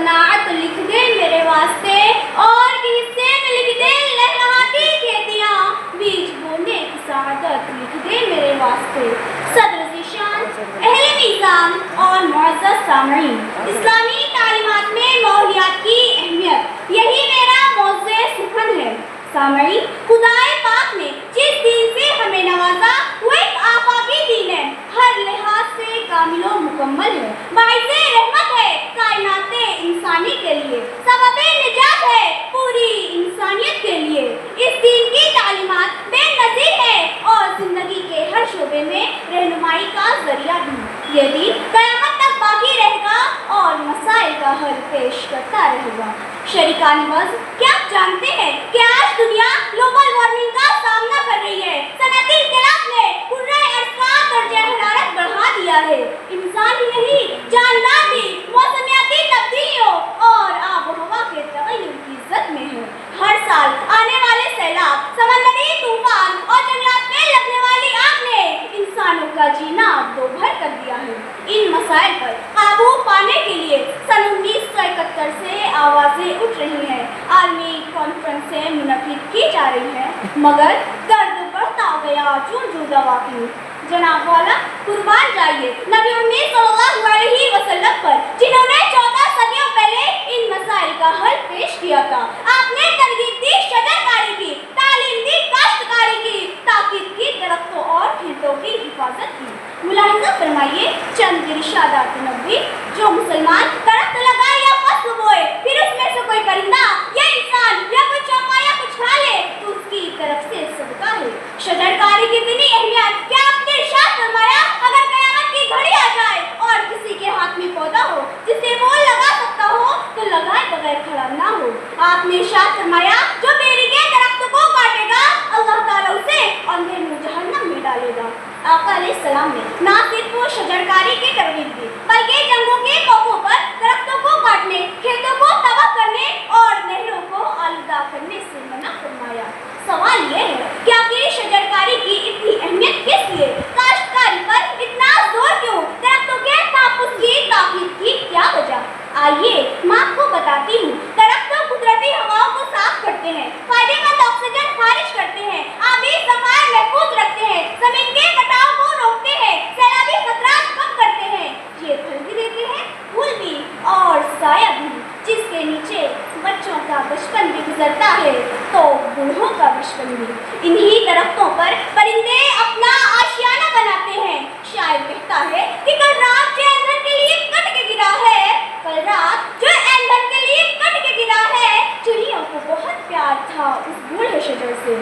قناعت لکھ دے میرے واسطے، اور کے حصے میں لکھ دے لہلہاتی کھیتیاں، بیج بونے کی سعادت لکھ دے میرے واسطے۔ صدر ذیشان، اہل میزان اور معزز سامعین، اسلامی تعلیمات میں ماحولیات کی اہمیت، یہی میرا موضوع سخن ہے۔ سامعین، خدائے پاک نے جس دین سے ہمیں نوازا وہ ایک آفاقی دین ہے، ہر لحاظ سے کامل و مکمل ہے، باعث رحمت ہے کائنات انسانی کے لیے، سبب نجات ہے پوری انسانیت کے لیے۔ اس دین کی تعلیمات بے نظیر ہے اور زندگی کے ہر شعبے میں رہنمائی کا ذریعہ بھی۔ یہ دین قیامت تک باقی رہے گا اور مسائل کا حل پیش کرتا رہے گا۔ شریکان وز، کیا آپ جانتے ہیں کہ آج دنیا گلوبل وارمنگ کا سامنا کر رہی ہے؟ صنعتی انقلاب نے کرۂ ارض کا درجہ حرارت بڑھا دیا ہے۔ انسان ہی نہیں، جاندار بھی موسمیاتی تبدیلیوں اور آب و ہوا کے تغیر کی زد میں ہے۔ ہر سال آنے والے سیلاب، سمندری طوفان اور جنگلات میں لگنے والی آگ نے انسانوں کا جینا دوبھر کر دیا ہے۔ ان مسائل پر قابو پانے کے لیے سن 1971 سے آوازیں اٹھ رہی ہیں، عالمی کانفرنسیں منعقد کی جا رہی ہیں، مگر درد بڑھتا گیا جوں دوا کی۔ جناب والا، قربان جائیے نبی امین صلی اللہ علیہ وسلم پر، جنہوں نے 14 صدیوں پہلے ان مسائل کا حل پیش کیا تھا۔ آپ نے ترغیب دی شجرکاری کی، تعلیم دی کاشتکاری کی، تاکید کی درختوں اور کھیتوں کی حفاظت کی۔ ملاحظہ فرمائیے چند ارشادات نبوی، جو مسلمان درخت لگائے یا فصل بوئے، پھر اس میں سے کوئی پرندہ یا انسان یا کوئی چوپا یا کچھ کھا لے تو اس کی طرف سے صدقہ ہے۔ شجرکاری کی اتنی اہمیت، کیا آپ نے ارشاد فرمایا اگر قیامت کی گھڑی آ جائے اور کسی کے ہاتھ میں پودا ہو جسے وہ لگا سکتا ہو تو لگائے بغیر کھڑا نہ ہو۔ آپ نے ارشاد فرمایا جو بیری کے درخت کو کاٹے گا اللہ تعالیٰ اسے اندھیر جہنم میں ڈالے گا۔ آقا علیہ السلام نے نہ صرف وہ شجرکاری کی ترغیب دی بلکہ جنگوں کے موقعوں پر درختوں کو کاٹنے، کھیتوں کو تباہ کرنے اور نہروں کو آلودہ کرنے سے منع فرمایا۔ سوال یہ ہے کہ آخر شجرکاری کی اتنی اہمیت کس لیے، کاشتکاری پر اتنا زور کیوں، درختوں کے تحفظ کی تاکید کی کیا وجہ؟ آئیے میں آپ کو بتاتی ہوں۔ درخت قدرتی ہواؤں کو صاف کرتے ہیں، فائدے مند آکسیجن خارج کرتے ہیں، آبی ذخائر محفوظ رکھتے ہیں، زمین کے کٹاؤ کو روکتے ہیں، سیلابی خطرات کم کرتے ہیں، یہ پھل بھی دیتے ہیں، پھول بھی اور سایہ بھی، جس کے نیچے بچوں کا بچپن بھی گزرتا ہے تو بوڑھوں کا بچپن بھی۔ انہی درختوں پر پرندے اپنا آشیانہ بناتے ہیں۔ شاعر کہتا ہے کہ کل رات جو ایندھن کے لیے کٹ کے گرا ہے، کل رات جو ایندھن کے لیے کٹ کے گرا ہے، چڑیوں کو بہت پیار تھا اس بوڑھے شجر سے۔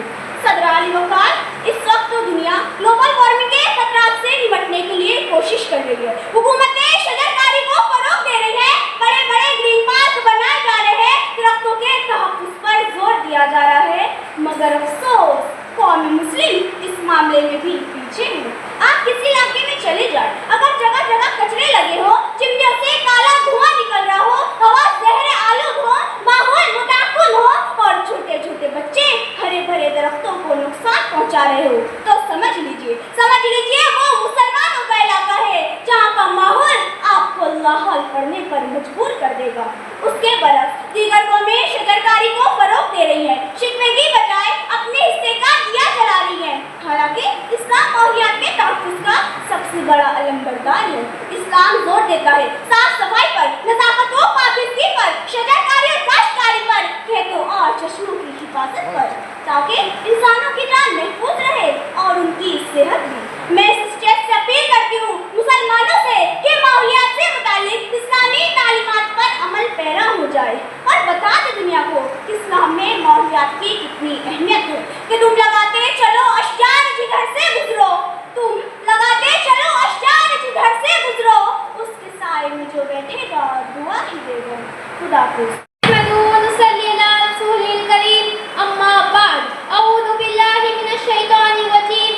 صدر علی وقار، اس وقت تو دنیا گلوبل وارمنگ کے خطرات سے نمٹنے کے لیے کوشش کر رہی ہے، حکومتیں شجرکاری کو فروغ دے رہی ہے، بڑے بڑے گرین پارک بنائے جا رہے ہیں، درختوں کے تحفظ پر زور دیا جا رہا ہے، مگر افسوس قوم مسلم اس معاملے میں بھی پیچھے ہے۔ آپ کسی علاقے میں چلے جائیں، اگر جگہ جگہ کچرے لگے ہو، چمنیوں سے کالا دھواں نکل رہا ہو، ہوا زہر آلود ہو، ماحول متعفن ہو اور چھوٹے چھوٹے بچے ہرے بھرے درختوں کو نقصان پہنچا رہے ہو تو سمجھ لیجئے وہ مسلمانوں کا علاقہ ہے جہاں کا ماحول آپ کو اللہ حل کرنے پر مجبور کر دے گا۔ اس کے برعکس دیگر قومیں شجرکاری کو فروغ دے رہی ہیں، شکوے کی بجائے اپنے حصے کا دیا جلا رہی ہیں، حالانکہ اسلام ماحولیات کے تحفظ کا سب سے بڑا علمبردار ہے۔ اسلام زور دیتا ہے صاف صفائی پر، نظافت و پاکیزگی پر، شجرکاری اور کاشتکاری پر، کھیتوں اور چشموں کی حفاظت پر، تاکہ انسانوں کی جان محفوظ رہے اور ان کی صحت بھی۔ میں اس اسٹیج سے اپیل کرتی ہوں مسلمانوں سے کہ ماحولیات سے متعلق اسلامی تعلیمات پر عمل پیرا ہو جائے اور بتا دے دنیا کو کہ اسلام میں ماحولیات کی کتنی اہمیت ہے، کہ تم لگاتے چلو اشجار جدھر سے گزرو، تم لگاتے چلو اشجار جدھر سے گزرو، اس کے سائے میں جو بیٹھے گا دعا ہی دے گا۔ خدا حافظ۔ اما بعد، اعوذ باللہ من الشیطان الرجیم،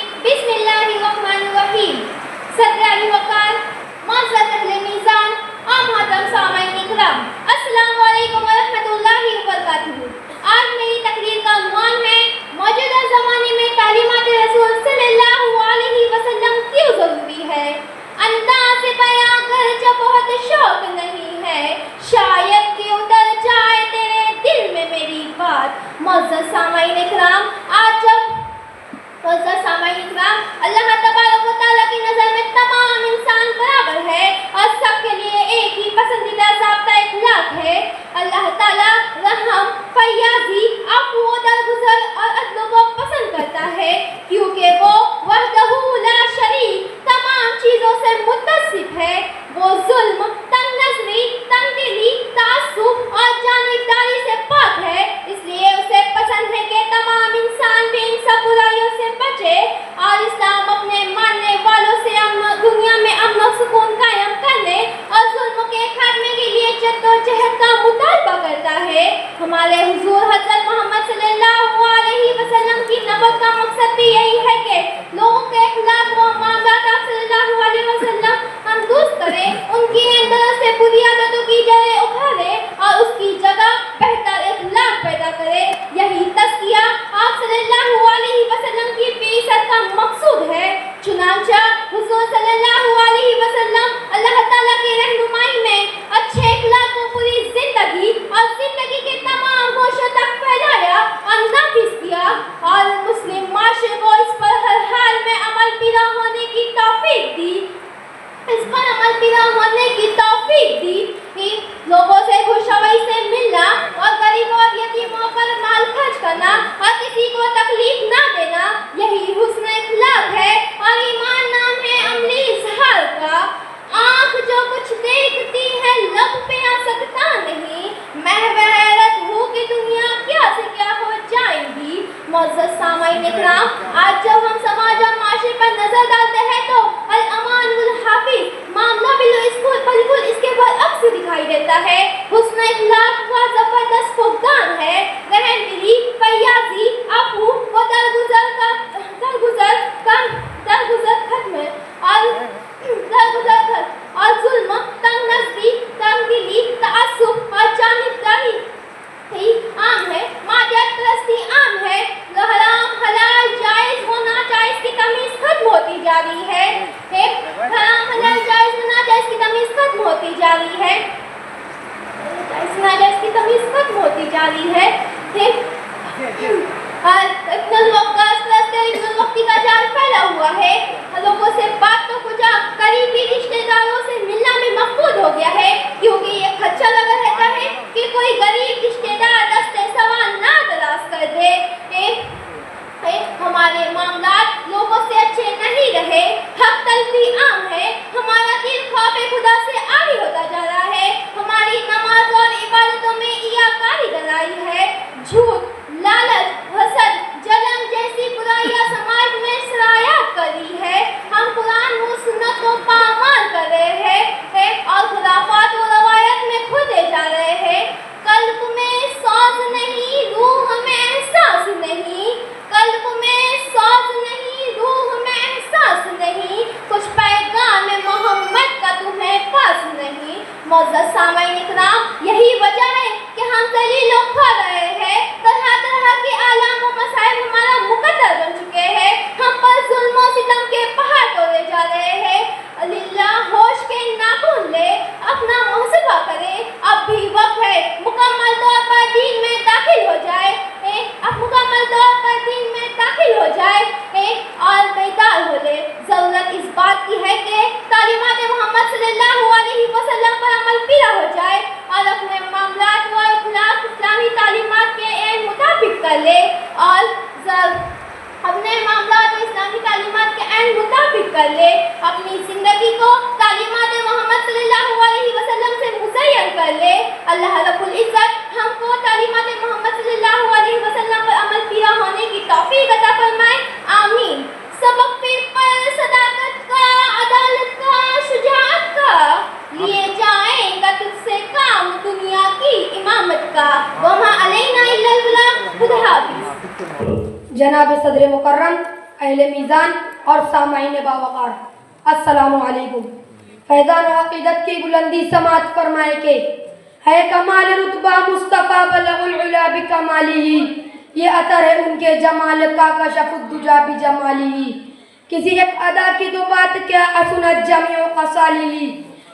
हमारे हुजूर हज़रत मोहम्मद सल्लल्लाहु अलैहि वसल्लम की नबुव्वत का मकसद भी यही है कि लोगों के अखलाक व मामलात आप सल्लल्लाहु अलैहि वसल्लम हम दुरुस्त करें, उनकी अंदर से बुरी आदतों की जड़ें उखाड़े और उसकी जगह बेहतर अखलाक पैदा करे। यही तज़किया आप सल्लल्लाहु अलैहि वसल्लम की बिअसत का मकसूद है। चुनांचा हुजूर सल्लल्लाहु अलैहि वसल्लम अल्लाह ताला की रहनुमाई में अच्छे अखलाक को पूरी जिंदगी और जिंदगी के तमाम गोशों तक फैलाया और नाफिज किया और मुस्लिम माशरे को इस पर हर हाल में अमल पैरा होने की तौफीक दी। लोगों से खुशरवैई से मिलना और गरीबों और यतीमों पर माल खर्च करना और किसी को तकलीफ ना देना, यही हुस्न अखलाक है और ईमान नाम है अमली इजहार का। आँख जो कुछ देखती है लब पे आ सकता नहीं, महव हैरत हो कि दुनिया क्या से क्या हो जाएंगी। मुअज़्ज़ज़ सामाईन इकराम, आज जब हम समाज और माशरे पर नजर डालते हैं तो अल अमान उल हाफिज मामला बिल्कुल इसके बरअक्स दिखाई देता है। हुस्न अखलाक का जबरदस्त फुकदान है। रहम दिली, फयाजी, अफू व दरगुजर खत्म और जुल्म, तंग नज़री, तंगदिली, तअस्सुब और जानिबदारी आम है। मादियत परस्ती आम है। हराम हलाल जायज व नाजायज की तमीज़ खत्म होती जा रही है। हराम हलाल जायज व नाजायज की तमीज़ खत्म होती जा रही है। नाजायज की तमीज़ खत्म होती जा रही है। वक्ती का जाल फैला हुआ है। लोगों से बातों को जा करीबी रिश्तेदारों से मिलना में मकबूल हो गया है, क्योंकि ये खदशा लगा रहता है कि कोई गरीब रिश्तेदार दस्ते सवाल ना दराज कर दे। हमारे मामलात लोगों से अच्छे नहीं रहे। हक तलफी आम है। हमारा दिल ख्वाबे खुदा से आरी होता जा रहा है। हमारी नमाज और इबादतों में इयाकारी गलाई है। झूठ, लालच, हसद, जलन जैसी बुराइयां समाज में सरायात कर रही है। हम कुरान व सुन्नत को पामाल कर रहे हैं और खुराफात व रवायत में खोते जा रहे हैं। कल्ब में सौज नहीं, रूह में एहसास नहीं। कल्ब में सौज नहीं, रूह में एहसास नहीं। कुछ पैगाम मोहम्मद का तुम्हें पास नहीं। मुअज़्ज़ज़ सामाईन इकराम, यही वजह है कि हम ज़लील हो रहे हैं। तरह तरह के आलाम व मसाइब हमारा मुकद्दर बन चुके हैं। हम पर जुल्म और सितम के पहाड़ तोड़े जा रहे हैं। अल्लाह होश के नाखून ले, अपना मुहसबा करे। अब भी वक्त है मुकम्मल तौर पर दीन में दाखिल हो जाए। अब मुकम्मल तौर पर दीन में दाखिल हो जाए और बेदार हो ले। ज़रूरत इस बात की है कि तालीमात मोहम्मद सल्लल्लाहु अलैहि वसल्लम पर अमल पैरा हो जाए और अपने मामलात व अखलाक इस्लामी तालीमात के ऐन मुताबिक कर ले और अपने मामलात व इस्लामी तालीमात के ऐन मुताबिक कर ले। अपनी ज़िंदगी को तालीमात मोहम्मद सल्लल्लाहु अलैहि वसल्लम से मुज़य्यन कर ले। अल्लाह रब्बुल इज़्ज़त हमको तालीमात मोहम्मद सल्लल्लाहु अलैहि वसल्लम पर अमल पैरा होने की तौफीक अता फरमाए। आमीन। सबक फिर पर सदाकत का, अदालत का, शुजाअत का, लिए जाएगा तुझसे काम दुनिया की इमामत का। वमा अलैना इल्लल बलाग। खुदा हाफिज़। जनाब सदर मुकर्रम, अहले मीज़ान और सामाईन बावकार, अस्सलामु अलैकुम। फैज़ान अक़ीदत की बुलंदी समात फरमाए के है कमाल रुतबा मुस्तफ़ा बलगुल उला बिकमालिही। ये अतर है उनके जमाल का कशफुद्दुजा बिजमालिही। किसी एक अदा की दो बात क्या असुनत जमीउ क़सालिही।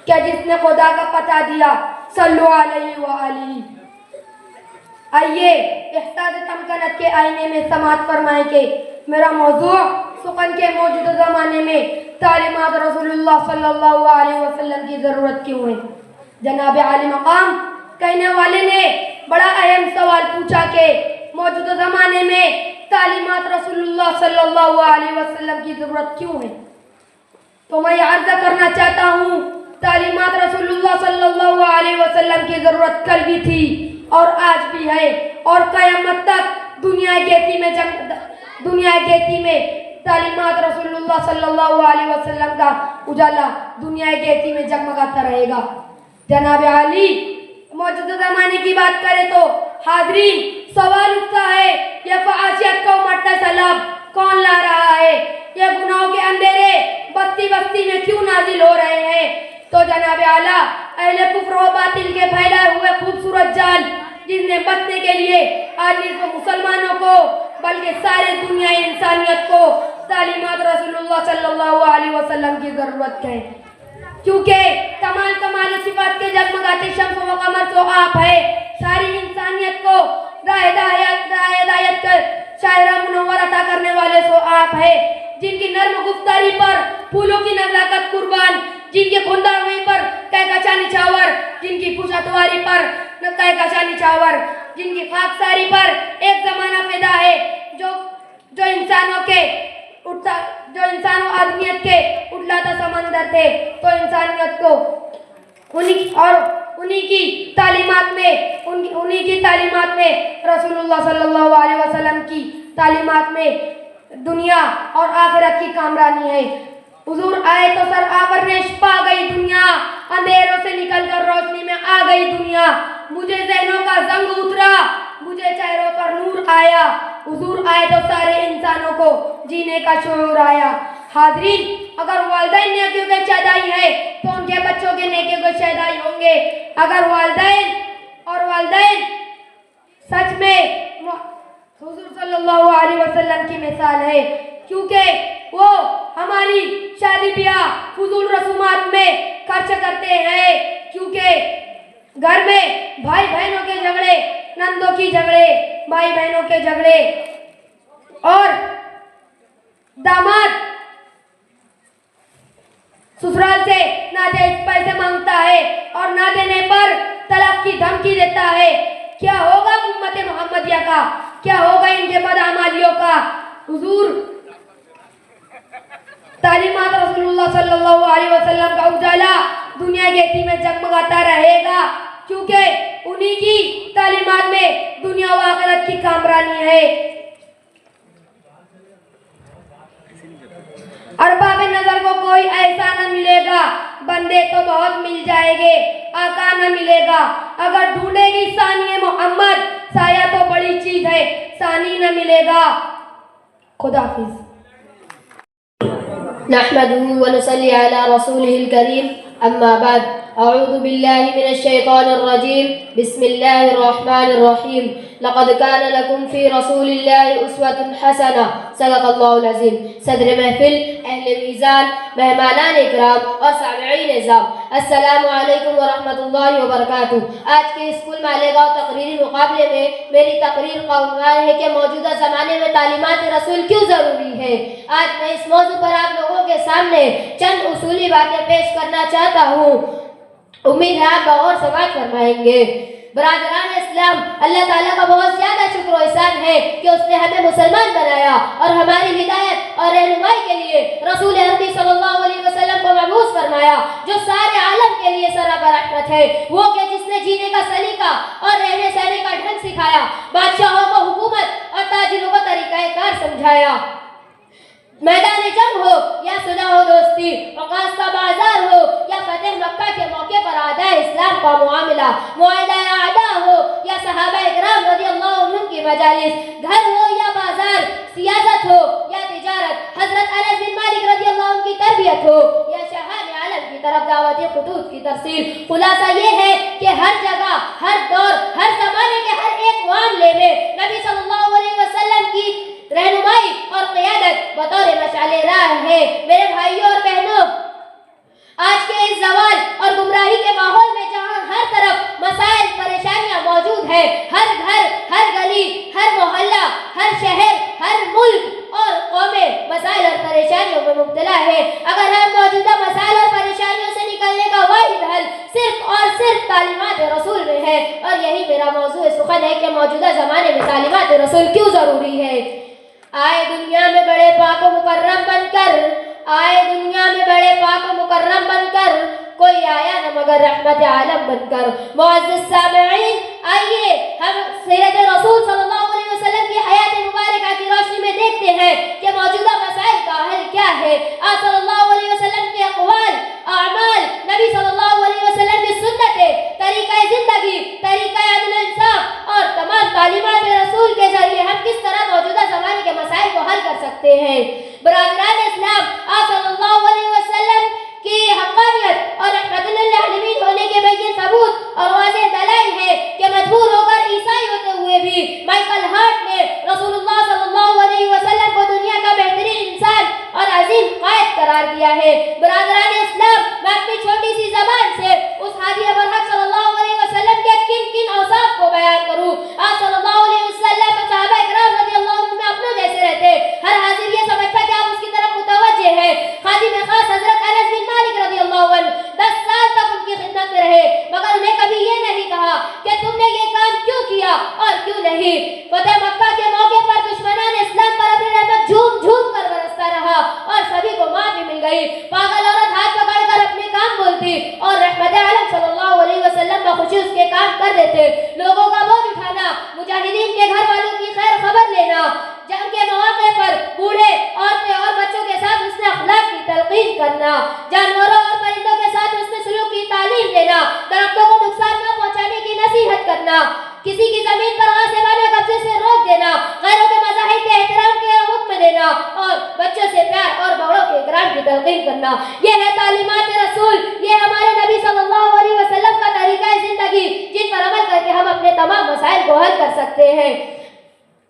क्या जिसने खुदा का पता दिया सल्लु अलैहि व आलिही। आइए इहसास तमकनत के आईने में समात फरमाए के मेरा मौजू सुकन के मौजूदा ज़माने में तालीमात रसूलुल्लाह सल्लल्लाहु अलैहि वसल्लम की ज़रूरत क्यों है। जनाब आली मकाम कहने वाले ने बड़ा अहम सवाल पूछा कि मौजूदा ज़माने में तालीमात रसूलुल्लाह सल्लल्लाहु अलैहि वसल्लम की ज़रूरत क्यों है। तो मैं अर्ज़ करना चाहता हूँ, तालीमात रसूलुल्लाह सल्लल्लाहु अलैहि वसल्लम की ज़रूरत कल भी थी और आज भी है और क़यामत तक दुनिया गेती में तालीमात रसूलुल्लाह सल्लल्लाहु अलैहि वसल्लम का उजाला दुनिया गेती में जगमगाता रहेगा। जनाब आली मौजूदा ज़माने की बात करें तो हाज़रीन सवाल उठता है, ये फ़हाशियत का उमड़ता सैलाब कौन ला रहा है? ये गुनाहों के अंधेरे बस्ती बस्ती में क्यों नाजिल हो रहे हैं? तो जनाब आला अहले कुफ्र व बातिल के फैलाए हुए खूबसूरत जाल, जिसने बचने के लिए आज सिर्फ मुसलमानों को बल्कि सारे दुनिया इंसानियत को तालीमात रसूलुल्लाह सल्लल्लाहु अलैहि वसल्लम की ज़रूरत है। क्योंकि तमाम कमाल सिफात के जगमगाते शम्स व कमर तो आप है, सारी इंसानियत को राह हिदायत कर शायरा मुनव्वर अता करने वाले सो आप है, जिनकी नर्म गुफ्तारी पर फूलों की नज़ाकत कुर्बान, जिनके खुंदारवी पर कहकशा निछावर, जिनकी खुशअतवारी पर कहकशा निछावर, जिनकी खाकसारी पर एक ज़माना फिदा है, जो इंसानों आदमियत के उठलाता समंदर थे, तो इंसानियत को उन्हीं की तालीमात में रसूलुल्लाह सल्लल्लाहु अलैहि वसल्लम की तालीमात में दुनिया और आखिरत की कामरानी है। हुजूर आए तो सर आवरनेश पा गई दुनिया, अंधेरों से निकलकर रोशनी में आ गई दुनिया, मुझे ज़हनों का जंग उतरा, मुझे चेहरों पर नूर आया, हुजूर आए तो सारे इंसानों को जीने का शऊर आया। हाज़रीन, अगर वालिदैन नेकियों के शहदाई है तो उनके बच्चों के नेकियों के शहदाई होंगे। अगर वालिदैन सच में हुजूर सल्लल्लाहु अलैहि वसल्लम की मिसाल है, क्योंकि वो हमारी शादी ब्याह फुजूल रसूमात में खर्च करते हैं, क्योंकि घर में भाई बहनों के झगड़े, नंदों की झगड़े, भाई बहनों के झगड़े और दामाद ससुराल से नाजायज पैसे मांगता है और ना देने पर तलाक की धमकी देता है। क्या होगा उम्मत मोहम्मदिया का? क्या होगा इनके बदअमालियों का? हुजूर तालीमात रसूलुल्लाह सल्लल्लाहु अलैहि वसल्लम का उजाला दुनिया के इत्ती में जगमगाता रहेगा, क्योंकि उन्हीं की तालीमात में दुनिया व आखिरत की कामरानी है। अरबाब नजर को कोई ऐसा न मिलेगा, बंदे तो बहुत मिल जाएंगे, आका न मिलेगा। अगर ढूंढेगी सानी मोहम्मद, साया तो बड़ी चीज है, सानी न मिलेगा। खुदा हाफिज। नहमदुहु व नुसल्ली अला रसूलिहिल करीम, अम्मा बाद, अऊज़ु बिल्लाहि मिनश शैतानिर रजीम, बिस्मिल्लाहिर रहमानिर रहीम, लक़द कान लकुम फ़ी रसूलिल्लाहि उस्वतुन हसना, सदक़ल्लाहुल अज़ीम। सदर महफिल, अहले मीज़ान, मेहमानान इकराम और सामिईन इज़ाम, अस्सलामु अलैकुम व रहमतुल्लाहि व बरकातुहू। आज के स्कूल मालेगांव तकरीरी मुकाबले में मेरी तकरीर का उन्वान है कि मौजूदा ज़माने में तालीमात रसूल क्यों ज़रूरी है। आज मैं इस मौजू पर आप लोगों के सामने चंद उसूली बातें पेश करना चाहता हूँ। उम्मीद है आप गौर समाज फरमाएंगे। बरादरान इस्लाम, अल्लाह ताला का बहुत ज़्यादा शुक्र और एहसान है कि उसने हमें मुसलमान बनाया और हमारी हिदायत और रहनुमाई के लिए रसूल अरबी सल्लल्लाहु अलैहि वसल्लम को मबूस फरमाया, जो सारे आलम के लिए सराबर रहमत है। वो कि जिसने जीने का सलीका और रहने सहने का ढंग सिखाया, बादशाहों को हुकूमत और ताजिरों को तरीक़ाकार समझाया। मैदान जंग हो या सुलह हो दोस्ती, औकास का बाजार हो या फतेह मक्का के मौके पर आदा इस्लाम का मुआमला, मुआहिदा आदा हो या सहाबा इकराम रज़ियल्लाहु अन्हुम की मजालिस, घर हो या बाजार, सियासत हो या तिजारत, हजरत अनस बिन मालिक रज़ियल्लाहु अन्हु की तरबियत हो या शहान आलम की तरफ दावत खुतूत की तरसील। खुलासा ये है कि हर जगह, हर दौर, हर जमाने के हर एक मामले में नबी सल्लल्लाहु अलैहि वसल्लम की रहनुमाई और क़यादत बतौर मशाले राह है। मेरे भाइयों और बहनों, आज के इस ज़वाल और गुमराही के माहौल में जहाँ हर तरफ मसाइल परेशानियाँ मौजूद है, हर घर, हर गली, हर मोहल्ला, हर शहर, हर मुल्क और कौमें मसाइल और परेशानियों में मुब्तला है। अगर हम मौजूदा मसाइल और परेशानियों से निकलने का वाहिद हल सिर्फ और सिर्फ तालीमात रसूल में है, और यही मेरा मौजू सुखन है कि मौजूदा ज़माने में तालीमात रसूल क्यों ज़रूरी है। आए दुनिया में बड़े पाक व मुकर्रम बनकर, आए दुनिया में बड़े पाक व मुकर्रम बनकर, कोई आया न मगर रहमत आलम बनकर। मुअज़्ज़िज़ सामिईन, आइए हम सीरत रसूल सल्लल्लाहु अलैहि वसल्लम की हयात मुबारका की रोशनी में देखते हैं कि मौजूदा मसाइल का हल क्या है। आप सल्लल्लाहु अलैहि वसल्लम के अक़वाल, अमाल, नबी सल्लल्लाहु अलैहि वसल्लम की सुन्नतें, तरीक़ा ज़िंदगी ہیں۔ برادران اسلام، آپ صلی اللہ علیہ وسلم کی حقانیت اور رحمت للعالمین ہونے کے بین ثبوت اور واضح دلائل ہے کہ مجبور ہو کر عیسائی ہوتے ہوئے بھی مائیکل ہارٹ نے رسول اللہ صلی اللہ علیہ وسلم کو دنیا کا بہترین انسان اور عظیم قائد قرار دیا ہے۔ برادران اسلام، میں اپنی چھوٹی سی زبان سے اس ہادی برحق صلی اللہ علیہ وسلم کے کن کن اوصاف کو بیان کروں۔ آپ صلی اللہ علیہ وسلم صحابہ اکرام رضی اللہ عنہم میں اپنوں جیسے رہتے، ہر حاضر یہ سمجھتا کہ آپ اس کی طرف متوجہ ہیں۔ خادم خاص حضرت انس بن مالک رضی اللہ عنہ 10 سال تک ان کی خدمت میں رہے، مگر انہیں کبھی یہ نہیں کہا کہ تم نے یہ کام کیوں کیا اور کیوں نہیں۔ فتح مکہ کے موقع پر دشمنان اسلام پر اپنی رحمت جھوم جھوم کر برستا رہا اور سبھی کو معافی مل گئی۔ پاگل عورت ہاتھ پکڑ کر اپنے کام بولتی اور رحمت عالم صلی اللہ علیہ وسلم بخوشی اس کے کام کر دیتے۔ لوگوں کا بوجھ اٹھانا، مجاہدین کے گھر والوں کی خیر خبر لینا، جنگ کے مواقع پر بوڑھے، عورتیں اور بچوں کے ساتھ حسن اخلاق کی تلقین کرنا، جانوروں اور پرندوں کے ساتھ حسن سلوک کی تعلیم دینا، درختوں کو نقصان نہ پہنچانے کی نصیحت کرنا، کسی کی زمین پر غاصبانہ قبضے سے روک دینا، غیروں کے مذاہب کے احترام کے حکم دینا اور بچوں سے پیار اور بڑوں کے اکرام کی تلقین کرنا، یہ ہے تعلیمات رسول، یہ ہمارے نبی صلی اللہ علیہ وسلم کا طریقہ زندگی جن پر عمل کر کے ہم اپنے تمام مسائل کو حل کر سکتے ہیں۔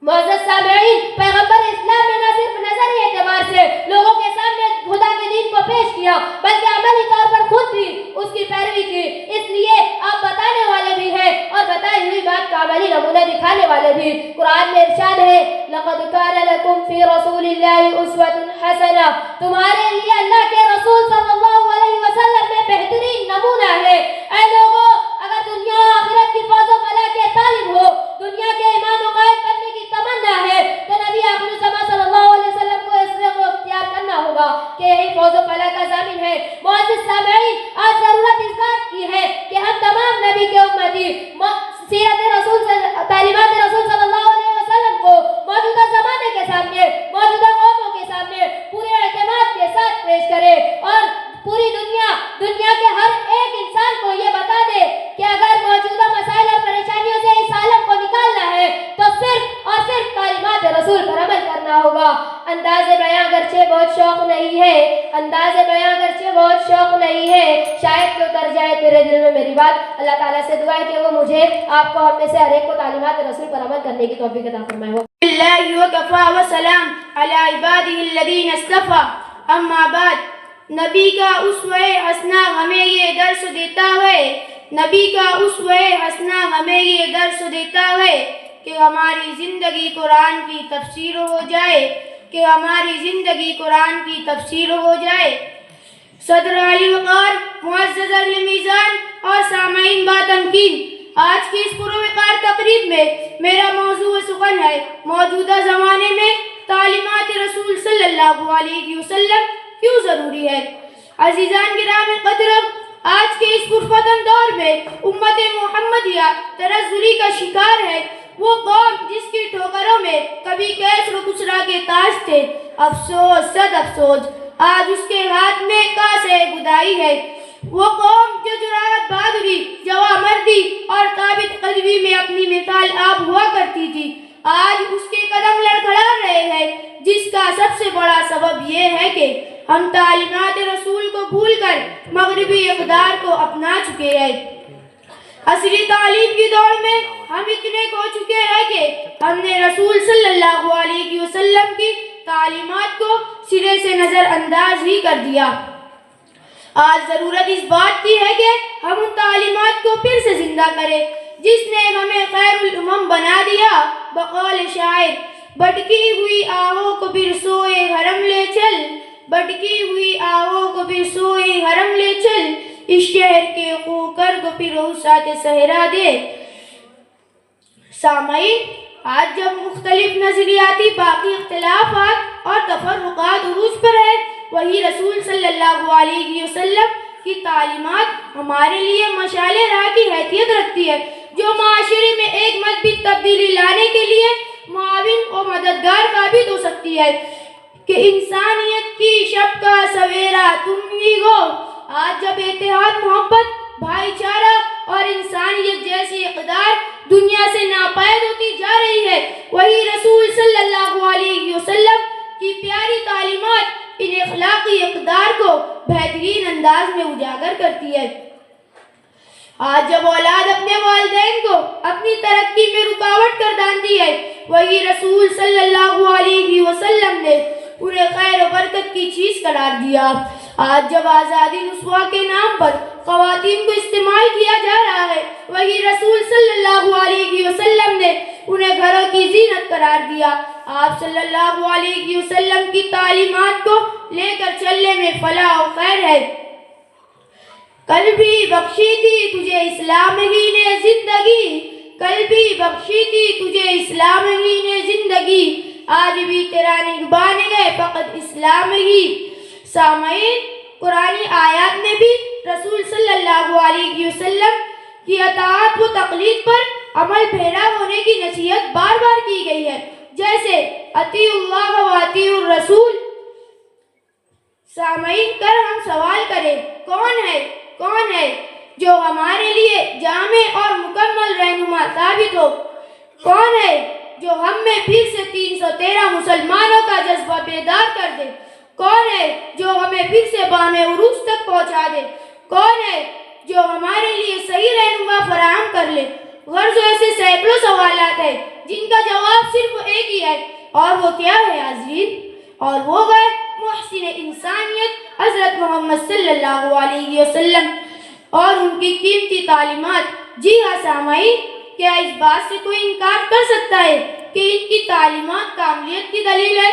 معزز سامعین، پیغمبر اسلام نے نہ صرف نظری اعتبار سے لوگوں کے سامنے خدا کے دین کو پیش کیا بلکہ عملی طور پر خود بھی اس کی پیروی کی، اس لیے آپ بتانے والے بھی ہیں اور بتائی ہوئی بات کا عملی نمونہ دکھانے والے بھی۔ قرآن میں ارشاد ہے، لَقَدْ كَانَ لَكُمْ فِي رَسُولِ اللَّهِ أُسْوَةٌ حَسَنَةٌ، تمہارے لیے اللہ کے رسول صلی اللہ علیہ وسلم میں بہترین نمونہ ہے۔ اے لوگوں، اگر دنیا و آخرت کی فوز و فلاح کے طالب ہو، دنیا کے امام و قائد بننے کی تمنا ہے، تو نبی آخر الزمان صلی اللہ علیہ وسلم کو اس کو اختیار کرنا ہوگا کہ یہی فوز و فلاح کا ضامن ہے۔ معزز سامعین، آج ضرورت اس بات کی ہے کہ ہم تمام نبی کے امتی سیرت رسول تعلیمات رسول صلی اللہ علیہ وسلم کو موجودہ زمانے کے سامنے، موجودہ قوموں کے سامنے پورے اعتماد کے ساتھ پیش کرے اور پوری دنیا کے ہر ایک انسان کو یہ بتا دے کہ اگر موجودہ مسائل اور پریشانیوں سے اس عالم کو نکالنا ہے تو صرف اور صرف تعلیمات رسول پر عمل کرنا ہوگا۔ انداز بیاں اگرچہ بہت شوق نہیں ہے، انداز بیاں اگرچہ بہت شوق نہیں ہے، شاید کہ اتر جائے تیرے دل میں میری بات۔ اللہ تعالیٰ سے دعا ہے کہ وہ مجھے، آپ کو، ہم میں سے ہر ایک کو تعلیمات رسول پر عمل کرنے کی توفیق عطا فرمائے۔ اللہ وکفا وسلام علی عبادہ الذین اصطفیٰ، اما بعد، نبی کا اسوہ حسنہ ہمیں یہ درس دیتا ہے، نبی کا اسوہ حسنہ ہمیں یہ درس دیتا ہے کہ ہماری زندگی قرآن کی تفسیر ہو جائے، کہ ہماری زندگی قرآن کی تفسیر ہو جائے۔ صدر علی وقار، معزز اہل میزان اور سامعین با تمکین، آج کی اس پروقار تقریب میں میرا موضوع سخن ہے موجودہ زمانے میں تعلیمات رسول صلی اللہ علیہ وسلم کیوں ضروری ہے۔ عزیزان گرامی قدر، آج کے اس پرفتن دور میں امت محمدیہ تنزلی کا شکار ہے۔ وہ قوم جس کی ٹھوکروں میں کبھی کیسر و کچرا کے تاج تھے، افسوس صد افسوس، آج اس کے ہاتھ میں کاسے گدائی ہے۔ وہ قوم جو جرأت، بہادری، جواں مردی اور ثابت قدمی میں اپنی مثال آپ ہوا کرتی تھی، آج اس کے قدم لڑکھڑا رہے ہیں، جس کا سب سے بڑا سبب یہ ہے کہ ہم تعلیمات رسول کو بھول کر مغربی اقدار کو اپنا چکے ہیں۔ اصلی تعلیم کی دوڑ میں ہم اتنے کھو چکے ہیں کہ ہم نے رسول صلی اللہ علیہ وسلم کی تعلیمات کو سرے سے نظر انداز ہی کر دیا۔ آج ضرورت اس بات کی ہے کہ ہم ان تعلیمات کو پھر سے زندہ کریں جس نے ہمیں خیر الامم بنا دیا۔ بقول شاعر، بھٹکی ہوئی آہوں کو پھر سوئے حرم لے چل، بھٹکی ہوئی آہوں کو پھر سوئے حرم لے چل، اس شہر کے خوکر کو پھر اوساط صحرا دے۔ سامعین، آج جب مختلف نظریاتی باقی اختلافات اور تفرقات عروج پر ہے، وہی رسول صلی اللہ علیہ وسلم کی تعلیمات ہمارے لیے مشعل راہ کی حیثیت رکھتی ہے، جو معاشرے میں ایک مثبت تبدیلی لانے کے لیے معاون و مددگار ثابت ہو سکتی ہے کہ انسانیت کی شب کا سویرا تم ہی ہو۔ آج جب اتحاد، محبت، بھائی چارہ اور انسانیت جیسی اقدار دنیا سے ناپید ہوتی جا رہی ہے، وہی رسول صلی اللہ علیہ وسلم کی پیاری انداز میں اجاگر کرتی ہے۔ آج جب اولاد اپنے والدین کو اپنی ترقی میں رکاوٹ گردانتی ہے، وہی رسول صلی اللہ علیہ وسلم نے انہیں خیر و برکت کی چیز قرار دیا۔ آج جب آزادی رسوا کے نام پر خواتین کو استعمال کیا جا رہا ہے، وہی رسول صلی اللہ علیہ وسلم نے انہیں گھروں کی زینت قرار دیا۔ آپ صلی اللہ علیہ وسلم کی تعلیمات کو لے کر چلنے میں فلاح و خیر ہے۔ کل بھی بخشی تھی تجھے اسلام ہی نے زندگی، کل بھی بخشی تھی تجھے اسلام ہی نے زندگی، آج بھی تیرا نگبان ہے فقط اسلام ہی۔ سامعین، قرآنی آیات میں بھی رسول صلی اللہ علیہ وسلم کی اطاعت و تقلید پر عمل پیرا ہونے کی نصیحت بار بار کی گئی ہے، جیسے اطیعوا اللہ و اطیعوا الرسول۔ سامعین، کر ہم سوال کریں، کون ہے جو ہمارے لیے جامع اور مکمل رہنما ثابت ہو؟ کون ہے جو ہم میں پھر سے 313 مسلمانوں کا جذبہ بیدار کر دے؟ کون ہے جو ہمیں پھر سے بام عروج تک پہنچا دے؟ کون ہے جو ہمارے لیے صحیح رہنما فراہم کر لے؟ غرض ایسے سینکڑوں سوالات ہیں جن کا جواب صرف ایک ہی ہے، اور وہ کیا ہے حاضرین؟ اور وہ ہے محسن انسانیت حضرت محمد صلی اللہ علیہ وسلم اور ان کی قیمتی تعلیمات۔ جی ہاں سامعین، کیا اس بات سے کوئی انکار کر سکتا ہے کہ ان کی تعلیمات کاملیت کی دلیل ہے؟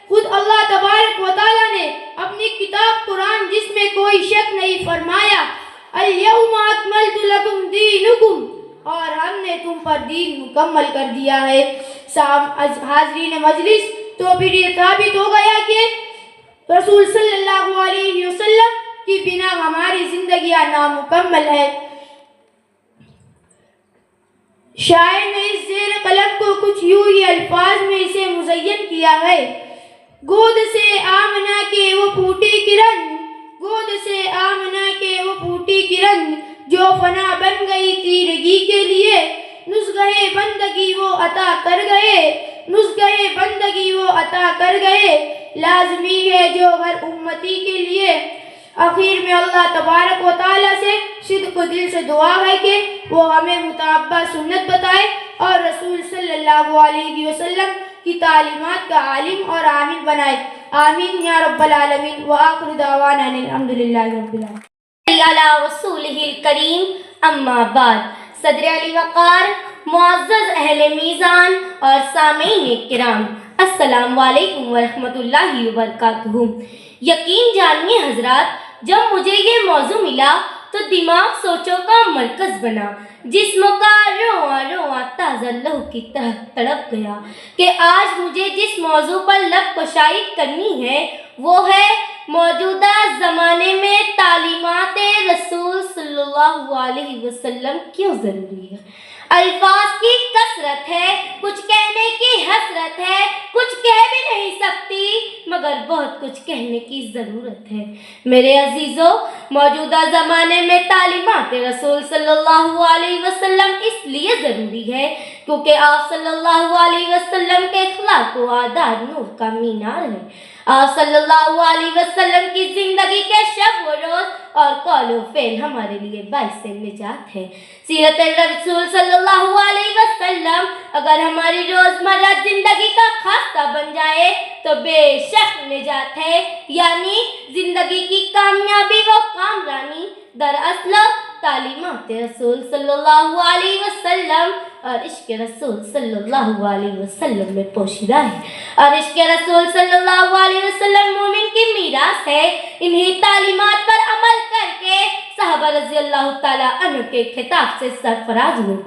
خود اللہ تبارک و تعالیٰ نے اپنی کتاب قرآن، جس میں کوئی شک نہیں، فرمایا الیوم اکملت لکم دینکم، اور ہم نے تم پر دین مکمل کر دیا ہے۔ حاضرین مجلس، تو پھر یہ ثابت ہو گیا کہ رسول صلی اللہ علیہ وسلم کی بنا ہماری زندگیاں نامکمل ہے۔ شاعر نے اس زیر قلم کو کچھ یوں ہی الفاظ میں اسے مزین کیا ہے: گود سے آمنہ کے وہ پھوٹی کرن، گود سے آمنہ کے وہ پھوٹی کرن، جو فنا بن گئی تیرگی کے لیے، نزگہ بندگی وہ عطا کر گئے، نزگہ بندگی وہ عطا کر گئے، لازمی ہے جو ہر امتی کے لیے۔ آخر میں اللہ تبارک و تعالیٰ سے صدق و دل سے دعا ہے کہ وہ ہمیں متعبہ سنت بتائے اور رسول صلی اللہ علیہ وسلم کی تعلیمات کا عالم اور عامل بنائے۔ آمین یا رب العالمین، وآخر دعوانا الحمدللہ رب العالمین۔ علی رسولہ الکریم، اما بعد۔ صدر علی وقار، معزز اہل میزان اور سامعین کرام، السلام علیکم ورحمۃ اللہ وبرکاتہ۔ یقین جانیے حضرات، جب مجھے یہ موضوع ملا تو دماغ سوچوں کا مرکز بنا، جسم کا رواں رواں تازہ لہو کی طرح تڑپ گیا کہ آج مجھے جس موضوع پر لب کشائی کرنی ہے وہ ہے موجودہ زمانے میں تعلیمات رسول صلی اللہ علیہ وسلم کیوں ضروری ہے۔ الفاظ کی کثرت ہے، کچھ کہنے کی حسرت ہے، کچھ کہہ بھی نہیں سکتی، مگر بہت کچھ کہنے کی ضرورت ہے۔ میرے عزیزو، موجودہ زمانے میں تعلیمات رسول صلی اللہ علیہ وسلم اس لیے ضروری ہے کیونکہ آپ صلی اللہ علیہ وسلم کے اخلاق و عادات نور کا مینار ہے۔ آپ صلی اللہ علیہ وسلم کی زندگی کے شب و روز اور قول و فعل ہمارے لیے باعث نجات ہے۔ سیرت رسول صلی اللہ علیہ وسلم اگر ہماری روزمرہ زندگی کا خاصہ بن جائے تو بے شک نجات ہے، یعنی زندگی کی کامیابی و کامرانی دراصل تعلیمات رسول صلی اللہ علیہ وسلم اور عشق رسول صلی اللہ علیہ وسلم میں پوشیدہ ہے، اور عشق رسول صلی اللہ علیہ وسلم مومن کی میراث ہے۔ انہی تعلیمات پر عمل کر کے صحابہ رضی اللہ تعالیٰ عنہ کے خطاب سے سرفراز ہوئے۔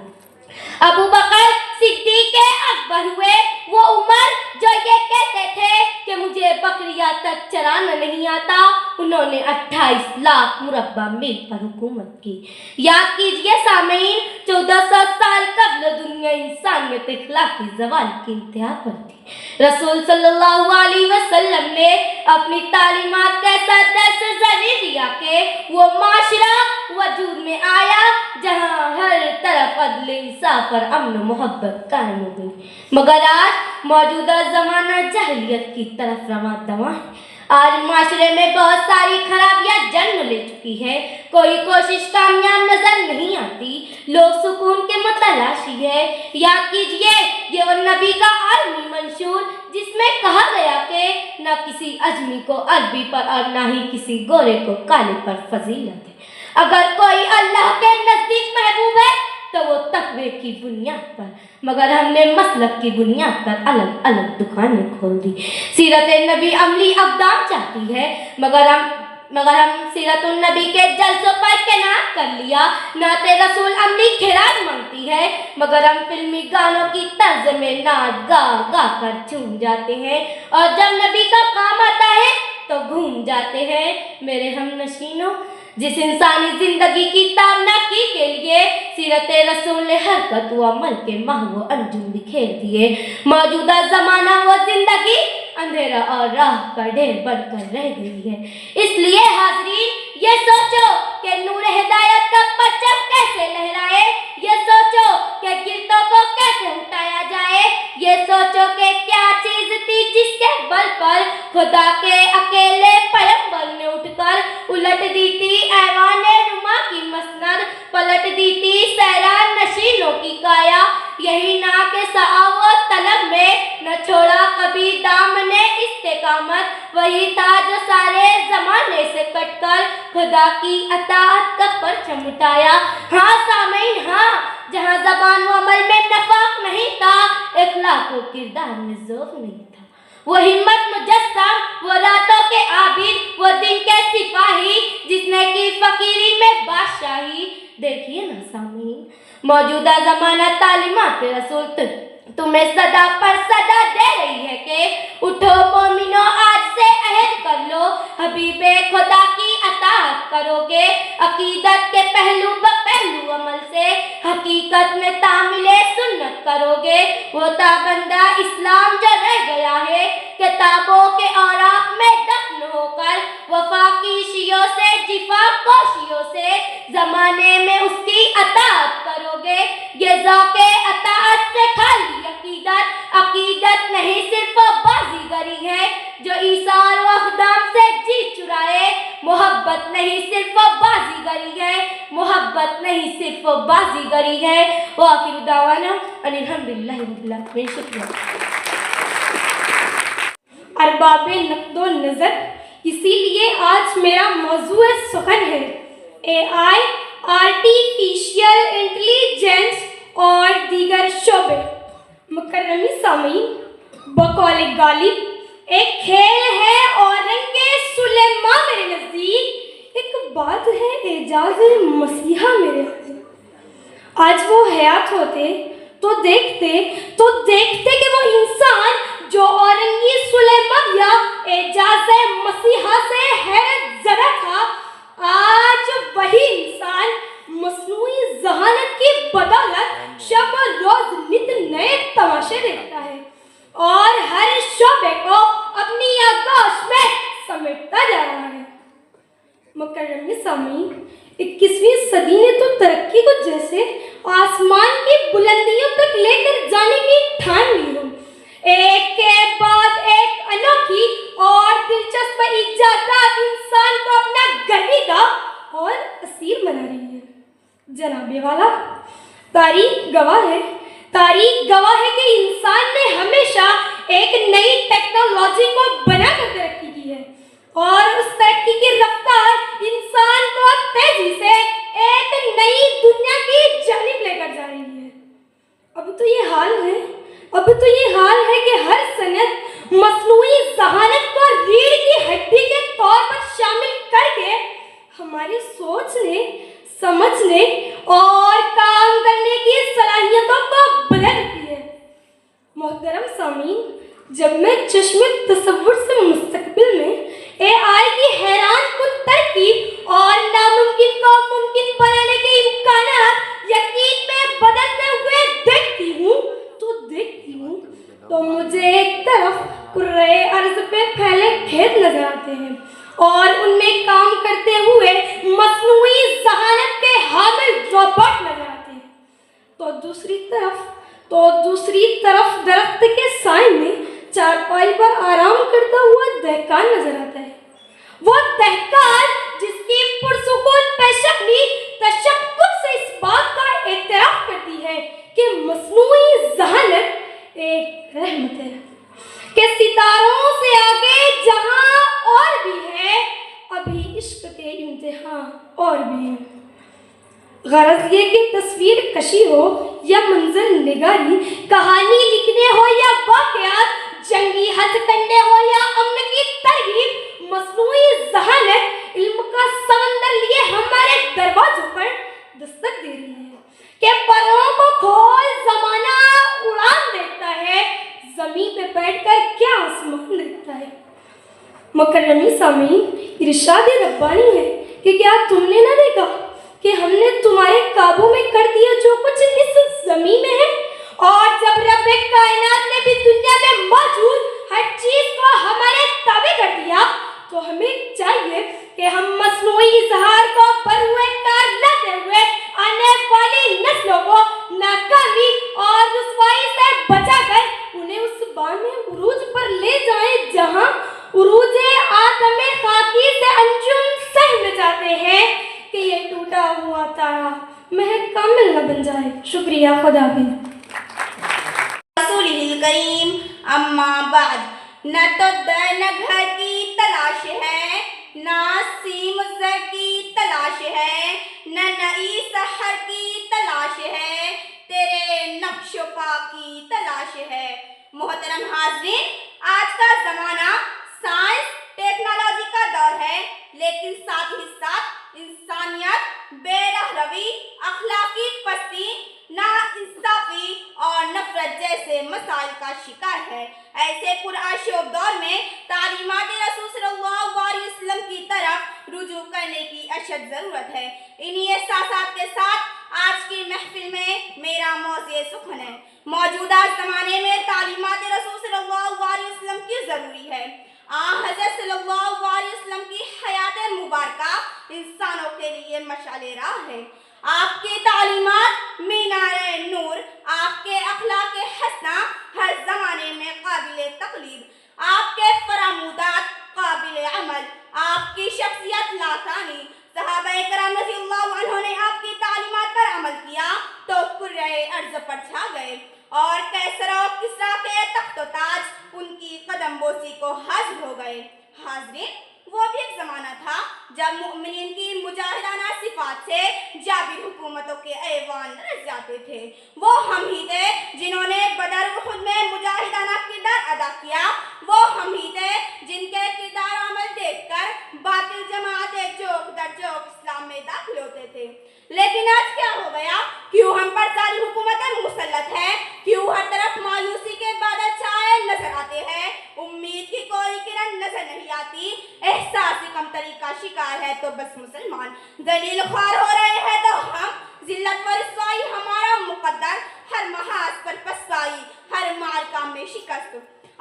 ابو بکر صدیق اکبر ہوئے، وہ عمر جو یہ کہتے تھے کہ مجھے بکریاں تک چرانا نہیں آتا، انہوں نے 28 لاکھ مربع میل پر حکومت کی۔ یاد کیجئے سامعین، 1400 سال قبل دنیا انسانیت اخلاقی زوال کی انتہا پر تھی۔ رسول صلی اللہ علیہ وسلم نے اپنی تعلیمات کا ایسا درس ذری دیا کہ وہ معاشرہ وجود میں آیا جہاں ہر طرف عدل انصاف اور امن و محبت قائم ہو گئی، مگر آج موجودہ زمانہ جہلیت کی طرف رواں دواں ہے۔ آج معاشرے میں بہت ساری خرابیاں جنم لے چکی देखती है, कोई कोशिश कामयाब नजर नहीं आती, लोग सुकून के मुतलाशी है। याद कीजिए ये वो नबी का आलमी मंशूर जिसमें कहा गया कि न किसी अजमी को अरबी पर और न ही किसी गोरे को काले पर फजीलत है। अगर कोई अल्लाह के नजदीक महबूब है तो वो तकवे की बुनियाद पर, मगर हमने मसलक की बुनियाद पर अलग अलग दुकानें खोल दी। सीरत नबी अमली अक़दाम चाहती है, मगर हम सीरत नबी के जलसों पर कैनात कर लिया। नाते रसूल अमली खिराज मांगती है, मगर हम फिल्मी गानों की तर्ज में नाच गा गा कर झूम जाते हैं, और जब नबी का काम आता है तो घूम जाते हैं। मेरे हम नशीनों, जिस इंसानी जिंदगी की तामना की के लिए सीरत रसूल ने हरकत व अमल के महव अंजुम बिखेर दिए। मौजूदा जमाना वो जिंदगी अंधेरा और राह का ढेर बनकर रह गई है। इसलिए हाज़रीन ये सोचो कि नूर हिदायत का परचम कैसे लहराए, ये सोचो कि गिरतों को कैसे उठाया जाए, ये सोचो कि क्या चीज थी जिसके बल पर खुदा के अकेले पैगंबर ने उठकर उलट दी थी ऐवाने रुमा की मसनद, पलट दी थी सैरान नशीनों की काया। यही ना के सआव तलब में न छोड़ा कभी दामने इस्तेकामत, वही था जो सारे जमाने से कटकर खुदा की अताअत का परचम उठाया। हाँ सामीन हाँ, जहाँ ज़बान व अमल में नफाक नहीं था, इखलाक व किरदार में ज़ौक़ नहीं था। वो हिम्मत मुजस्सम, वो रातों के आबिद, वो दिन के सिपाही जिसने की फकीरी में बादशाही। देखिए ना सामीन, मौजूदा ज़माना तालीमात रसूल तुम्हें सदा पर सदा दे रही है कि उठो मोमिनो आज से अहद कर लो, हबीबे खुदा की अताअत करोगे। अकीदत के पहलू ब पहलू अमल से हकीकत में तामिले सुन्नत करोगे। वो ताबंदा इस्लाम जो रह गया है किताबों के औराक में दफन होकर, वफा की शियों से जिफा कोशियों से जमाने में उसकी अताअत करोगे। ये ज़ौक़े अताअत से खाली अकीदत नहीं सिर्फ बाजीगरी है जो ईसार व अक़दाम से जी चुराए। मोहब्बत नहीं सिर्फ बाजीगरी है, मोहब्बत नहीं सिर्फ बाजीगरी है। व आखिर दावाना अल्हम्दुलिल्लाहि रब्बिल आलमीन। शुक्रिया। अरबाबे नक़्दो नज़र, इसीलिए आज मेरा मौज़ूए सुखन है AI, आर्टिफिशियल इंटेलिजेंस और दीगर शोबे। मुकर्रमी सामीन, बकौल गालिब एक खेल है और रंगे सुलेमा मेरे नज़दीक, एक बात है एजाज मसीहा मेरे नज़दीक। आज वो हयात होते तो देखते कि वो इंसान जो औरंगी सुलेमा या एजाज मसीहा से हैरत ज़दा था, आज वही इंसान मसनूई ज़हानत की बदौलत शब रोज नित नए तमाशे देखता है और हर शोबे को अपनी आगोश में समेटता जा रहा है। मुकर्रम सामीन, 21वीं सदी ने तो तरक्की को जैसे आसमान की बुलंदियों तक लेकर जाने की ठान ली हो। एक के बाद एक अनोखी और दिलचस्प इजादात इंसान को अपना गर्विदा और असीर बना रही है। जनाबे वाला, तारीख गवाह है कि इंसान ने हमेशा एक नई टेक्नोलॉजी को बनाकर तरक्की की है और उस तरक्की की रफ्तार इंसान को तेजी से एक नई दुनिया की जानिब लेकर जा रही है। अब तो ये हाल है कि हर सनत मसनूई ज़हानत को रीढ़ की हड्डी के तौर पर शामिल करके हमारी सोचने, समझने और काम करने की सलाहियतों को बुलंद की है। मोहतरम सामीन, जब मैं चश्मे तसव्वुर से मुस्तकबिल में AI की हैरान कुन तरकीब और नामुमकिन को मुमकिन बनाने के इम्कानात यकीन में बदलते हुए देखती हूँ तो मुझे एक तरफ कुर्रे अर्ज़ पे फैले खेत नजर आते हैं और उनमें काम करते हुए मसनूई ज़हानत के हामिल रोबोट नजर आते हैं, तो दूसरी तरफ दरख्त के साए में चारपाई पर आराम करता हुआ عشق کے امتحان اور بھی ہیں۔ غرض یہ کہ تصویر کشی ہو یا منظر نگاری، کہانی لکھنے ہو یا واقعات، جنگی ہتھ کنڈے ہو یا امن کی ترغیب، مصنوعی ذہانت علم کا سمندر لیے ہمارے دروازوں پر دستک دے رہی ہے کہ پروں کو کھول زمانہ اڑان دیتا ہے، زمین پہ بیٹھ کر کیا آسمان دیکھتا ہے۔ مکرمی سامعین، ارشاد ربانی ہے کہ کیا تم نے نہ دیکھا کہ ہم نے تمہارے قابو میں کر دیا جو کچھ اس زمین میں ہے، اور جب رب کائنات نے بھی دنیا میں موجود ہر چیز کو ہمارے تابع کر دیا تو ہمیں چاہیے کہ ہم مصنوعی اظہار کو بروئے کار لاتے ہوئے آنے والی نسلوں کو ناکامی اور رسوائی سے بچا کر انہیں اس بام عروج پر لے جائیں جہاں عروج آدم خاکی سے انجم سہم جاتے ہیں کہ یہ ٹوٹا ہوا تارا مہک کامل نہ بن جائے۔ شکریہ، خدا حافظ۔ رسولہ الکریم، اما بعد، نہ تو در نہ گھر کی تلاش ہے، نہ سیم زر کی تلاش ہے، نہ نئی سحر کی تلاش ہے، تیرے نقش و پا کی تلاش ہے۔ محترم حاضرین، آج کا زمانہ سائنس ٹیکنالوجی کا دور ہے، لیکن ساتھ ہی ساتھ انسانیت بے رہ روی، اخلاقی پستی، ناانصافی اور نفرت جیسے مسائل کا شکار ہے۔ ایسے پرآشوب دور میں تعلیمات رسول صلی اللہ علیہ وسلم کی طرف رجوع کرنے کی اشد ضرورت ہے۔ انہی احساسات کے ساتھ آج کی محفل میں میرا موضوع سخن ہے۔ موجودہ زمانے میں تعلیمات رسول صلی اللہ علیہ وسلم کی ضروری ہے۔ حضرت صلی اللہ علیہ وسلم کی حیات مبارکہ انسانوں کے لیے مشعل راہ ہے۔ آپ کی تعلیمات مینار نور، آپ کے اخلاق حسنہ ہر زمانے میں قابل تقلید، آپ کے فرامودات قابل عمل، آپ کی شخصیت لاسانی۔ صحابہ کرام رضی اللہ عنہ نے آپ کی تعلیمات پر عمل کیا تو کرۂ ارض پر چھا گئے، اور کیسر و کسریٰ کے تخت و تاج ان کی قدم بوسی کو حاصل ہو گئے۔ حاضرین، وہ بھی ایک زمانہ تھا جب مؤمنین کی مجاہدانہ صفات سے جابر حکومتوں کے ایوان رس جاتے تھے۔ وہ ہم ہی تھے جنہوں نے بدر احد میں مجاہدانہ کردار ادا کیا، وہ ہم ہی تھے جن کے کردار عمل دیکھ کر باطل جماعتیں چوک در چوک اسلام میں داخل ہوتے تھے۔ لیکن آج کیا ہو گیا؟ کیوں ہم پر ظالم حکومتیں مسلط ہے؟ کیوں ہر طرف مایوسی کے بادل چھائے نظر آتے ہیں؟ امید کی کوئی کرن نظر نہیں آتی۔ احساس کمتری کا شکار ہے تو بس مسلمان، ذلیل خوار ہو رہے ہیں تو ہم، ذلت و رسوائی ہمارا مقدر، ہر محاذ پر پسپائی، ہر معرکہ میں شکست۔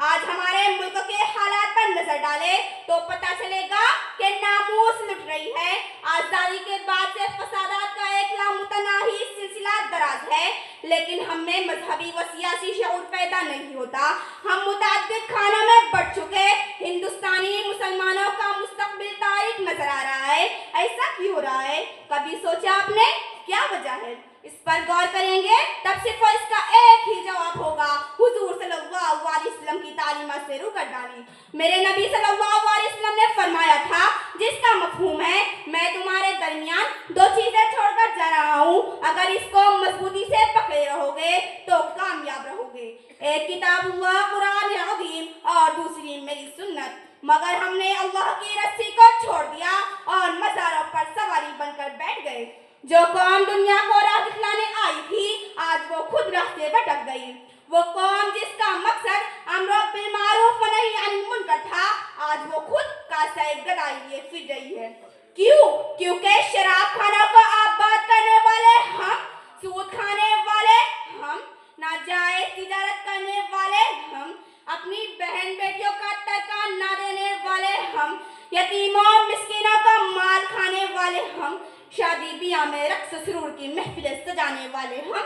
آج ہمارے ملک کے حالات پر نظر ڈالے تو پتہ چلے گا کہ ناموس لٹ رہی ہے۔ آزادی کے بعد سے فسادات کا ایک لامتناہی سلسلہ دراز ہے، لیکن ہم میں مذہبی و سیاسی شعور پیدا نہیں ہوتا۔ ہم متعدد خانوں میں بٹ چکے ہندوستانی مسلمانوں کا مستقبل تاریک نظر آ رہا ہے۔ ایسا کیوں ہو رہا ہے؟ کبھی سوچا آپ نے کیا وجہ ہے؟ اس پر غور کریں گے تب صرف اس کا ایک ہی جواب ہوگا، حضور صلی اللہ علیہ وسلم کی تعلیمات سے روگردانی۔ میرے نبی صلی اللہ علیہ وسلم نے فرمایا تھا، جس کا مفہوم ہے میں تمہارے درمیان دو چیزیں چھوڑ کر جا رہا ہوں، اگر اس کو مضبوطی سے پکڑے رہو گے تو کامیاب رہو گے۔ ایک کتاب اللہ قرآن عظیم اور دوسری میری سنت۔ مگر ہم نے اللہ کی رسی کو چھوڑ دیا اور مزاروں پر سواری بن کر بیٹھ گئے۔ جو قوم دنیا کو راہ دکھلانے آئی تھی، آج وہ خود راہ سے بھٹک گئی۔ وہ قوم جس کا مقصد امر بالمعروف و نہی عن المنکر تھا، آج وہ خود کاسہ گدائی لیے پھر رہی ہے۔ کیوں؟ کیونکہ شراب خانوں کو آباد کرنے والے ہم، سود کھانے والے ہم، ناجائز تجارت کرنے والے ہم، اپنی بہن بیٹیوں کا ترکہ نہ دینے والے ہم، یتیموں مسکینوں کا مال کھانے والے ہم، شادی بیاہ میں رقص سرور کی محفلیں سجانے والے ہم،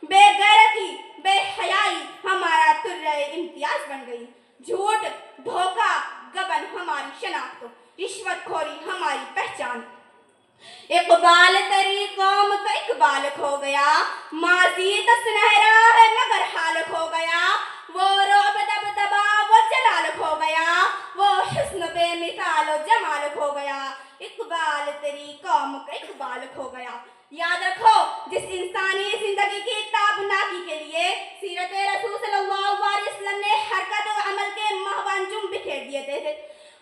بے غیرتی بے حیائی ہمارا طرح امتیاز بن گئی۔ جھوٹ، دھوکہ، گبن ہماری شناخت، رشوت خوری ہماری پہچان۔ اقبال تری قوم کا اقبال کھو گیا، ماضی تو سنہرا ہے مگر حال کھو گیا۔ وہ رعب دبدبا وہ جلال کھو گیا، وہ حسن بے مثال و جمال کھو گیا۔ ताल्लुक हो गया। याद रखो, जिस इंसानी जिंदगी की ताबनाकी के लिए सीरत रसूल सल्लल्लाहु अलैहि वसल्लम ने हरकत और अमल के महवांजुम बिखेर दिए थे,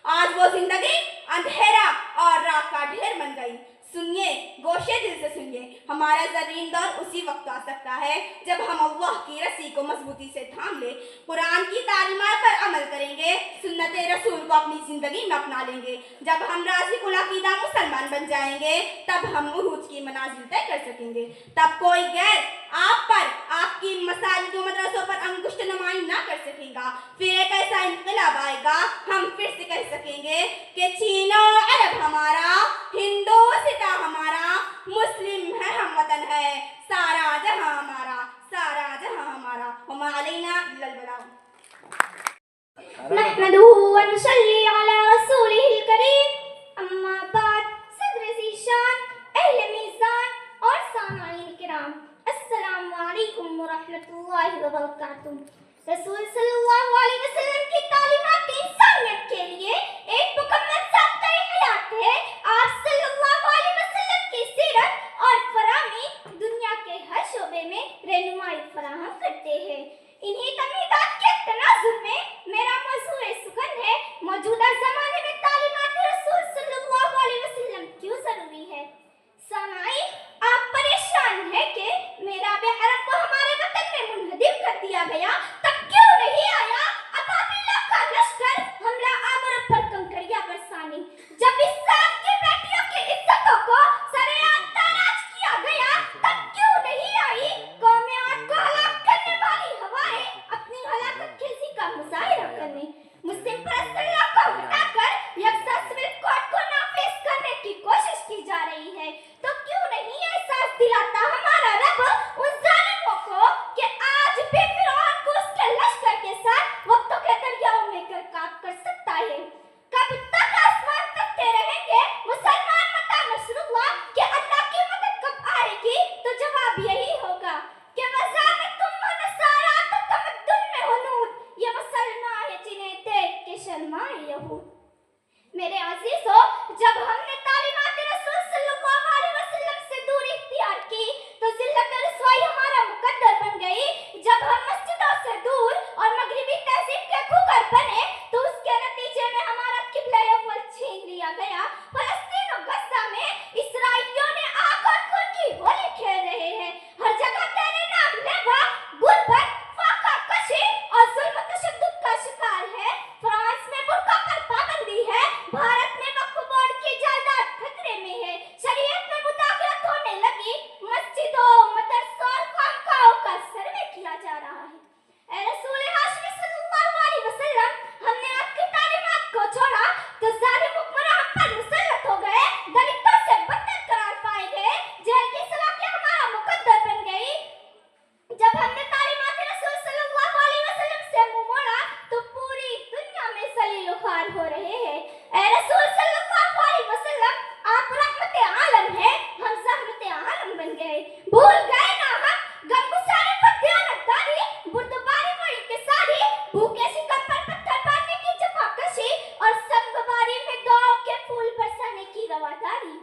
आज वो जिंदगी अंधेरा और रात का ढेर बन गई। सुनिए, गोशे दिल से सुनिए, हमारा ज़रीन दौर उसी वक्त आ सकता है जब हम अल्लाह की रस्सी को मजबूती से थाम ले, कुरान की तालीमात पर अमल करेंगे, सुन्नत रसूल को अपनी ज़िंदगी में अपना लेंगे। जब हम राज़िकुल अक़ीदा मुसलमान बन जाएंगे, तब हम उरूज की मनाजिल तय कर सकेंगे। तब कोई गैर आप पर, आपकी मसाजिद व मदरसों पर अंगुष्ठ नुमाई ना कर सकेगा। फिर एक ऐसा इनकलाब आएगा, हम फिर से कह सकेंगे कि चीनो अरब हमारा, हिंदू हमारा, मुस्लिम है, हम वतन है, सारा जहां हमारा, सारा जहां हमारा। वमा अलैना इल्लल बलाग। नहमदुहु व नुसल्ली अला रसूलिहिल करीम, अम्मा बाद। सदर ज़ीशान, अहले मीज़ान और सामाईन किराम, अस्सलामु अलैकुम व रहमतुल्लाहि व बरकातुहू। रसूल सल्लल्लाहु अलैहि वसल्लम की तालीमात इंसानियत के लिए एक मुकम्मल ज़ाब्ता हयात है। आप सल्लल्लाहु अलैहि वसल्लम की सीरत और फरामी दुनिया के हर शोबे में रहनुमाई फराहम करते हैं। इन्हीं तमीदात के तनाजुर में मेरा मौज़ूए सुखन है, मौजूदा ज़माने में तालीमात रसूल सल्लल्लाहु अलैहि वसल्लम क्यों ज़रूरी है। सामाई, आप परेशान है कि मेरा बेहरम को हमारे वतन में मुनहदिम कर दिया गया, तब क्यों नहीं आया अबाबिला का लश्कर हमला आवर पर कंकड़ियां बरसाने। जब इस साल की बेटियों की इज्जतों को सरेआम ताराज किया गया, तब क्यों नहीं आई कौमे आद को हलाक करने वाली हवाएं अपनी हलाकत खेजी का मुजाहिरा करने। मुस्लिम परस्त अल्लाह को हटाकर यकसा सिविल कोड को नाफिज करने की कोशिश की जा रही है, तो क्यों नहीं एहसास दिलाता हमारा रब उन जालिमों को कि आज भी फिरौन को उसके लश्कर के साथ वक्तों के दरियाओं में गर्काब कर सकता है। कब तक आसमान तकते रहेंगे मुसलमान मता नसरुल्लाह कि अल्लाह की मदद कब आएगी, तो जवाब यही होगा कि वज़ा में तुम हो नसारा तो तमद्दुन में हो नूर, ये मुसलमान है जिन्हें देख के शर्माए यहूद। मेरे अजीजों, जब हमने तालीमात रसूल सल्लल्लाहु अलैहि वसल्लम से दूरी इख्तियार की, तो जिल्लत रसवाई हमारा मुकद्दर बन गई। जब हम मस्जिदों से दूर और मगरिबी तहजीब के खूगर बने, तो उसके नतीजे में हमारा किबला अव्वल छीन लिया गया। फलस्तीन और गज़ा में इसराइलियों ने आग और खून की होली खेल रहे हैं। हर जगह तेरे नाम लेवा, गुर्बत, फाका कशी और जुल्म तशद्दुद का शिकार है। फ्रांस में बुर्का पर पाबंदी है, भारत में वक्फ बोर्ड की जायदाद खतरे में है, शरीयत में मुदाखलत होने लगी, मस्जिदों, मदरसों और खानकाहों का सर्वे किया जा रहा है। ए रसूल हाशमी सल्लल्लाहु अलैहि वसल्लम, हमने आपकी तालीमात को छोड़ा तो जालिम हुक्मरां हम पर मुसल्लत हो गए, दलितों से बदतर करार पाए गए, जेल की सलाखें हमारा मुकद्दर बन गई। जब हमने तालीमात रसूल सल्लल्लाहु अलैहि वसल्लम से मुंह मोड़ा, तो पूरी दुनिया में जलील ख़ार हो रहे हैं। ए रसूल सल्लल्लाहु अलैहि वसल्लम, आप रहमत आलम हैं, हम ज़हमत आलम बन गए। भूल गए ना हम गमगुसारी पर दयानतदारी, बुर्दबारी व इंकिसारी, भूखे शिकम पर पत्थर मारने की जफाकशी और संगवारी में दुआओं के फूल बरसाने की रवादारी।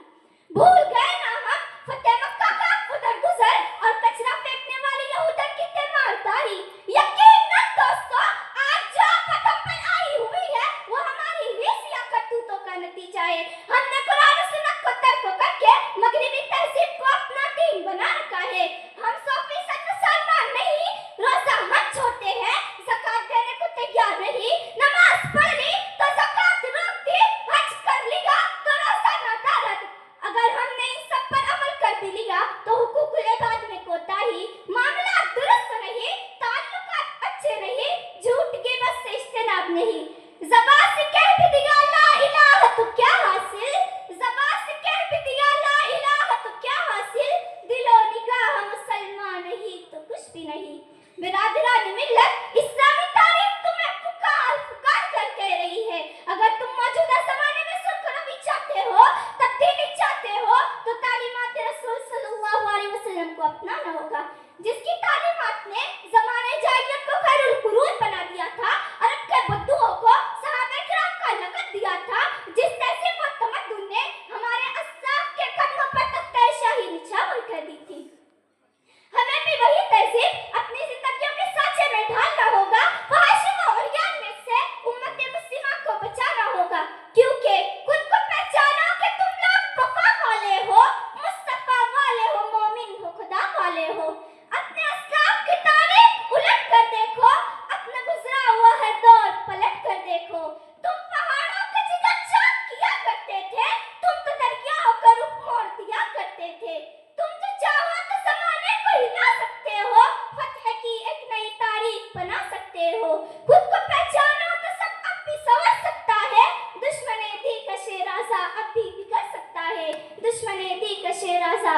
भूल गए ना हम फतेह मक्का का खुदर गुजर और कचरा फेंकने वाली यहूदा की तीमारदारी। यकीनन दोस्तों, आज जो आफत हम पर आई हुई है, वो हमारी रीसिया करतूतों का नतीजा है। हमने कुरान और सुन्नत को तर्क करके मगरिबी तहजीब को अपना दीन बना रखा है। हम 100% मुसलमान नहीं, रोजा हम छोड़ते हैं, ज़कात देने को तैयार नहीं, नमाज पढ़ ली तो ज़कात रोक दी, हज कर लिया तो रोजा न दारद।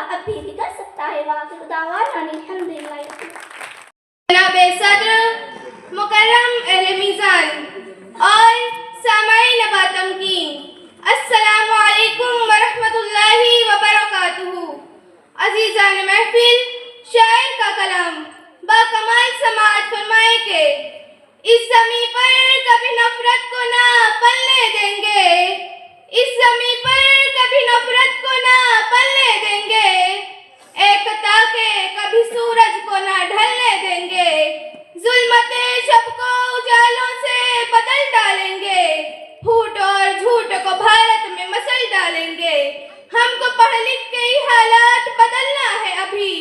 اب بھی کر سکتا ہے. واخر دعوانا الحمدللہ. جناب صدر، مکرم اہل میزان اور سامعین باتمکین، السلام علیکم ورحمۃ اللہ وبرکاتہ. عزیزان محفل، شاعر کا کلام با کمال سماعت فرمائے کہ اس زمین پر کبھی نفرت کو نہ پلنے دیں گے، اس زمین پر کبھی نفرت کو نہ پلنے دیں گے، ایک تاکہ کبھی سورج کو نہ ڈھلنے دیں گے، ظلمت شب کو اجالوں سے بدل ڈالیں گے، پھوٹ اور جھوٹ کو بھارت میں مسل ڈالیں گے. ہم کو پڑھ لکھ کے ہی حالات بدلنا ہے، ابھی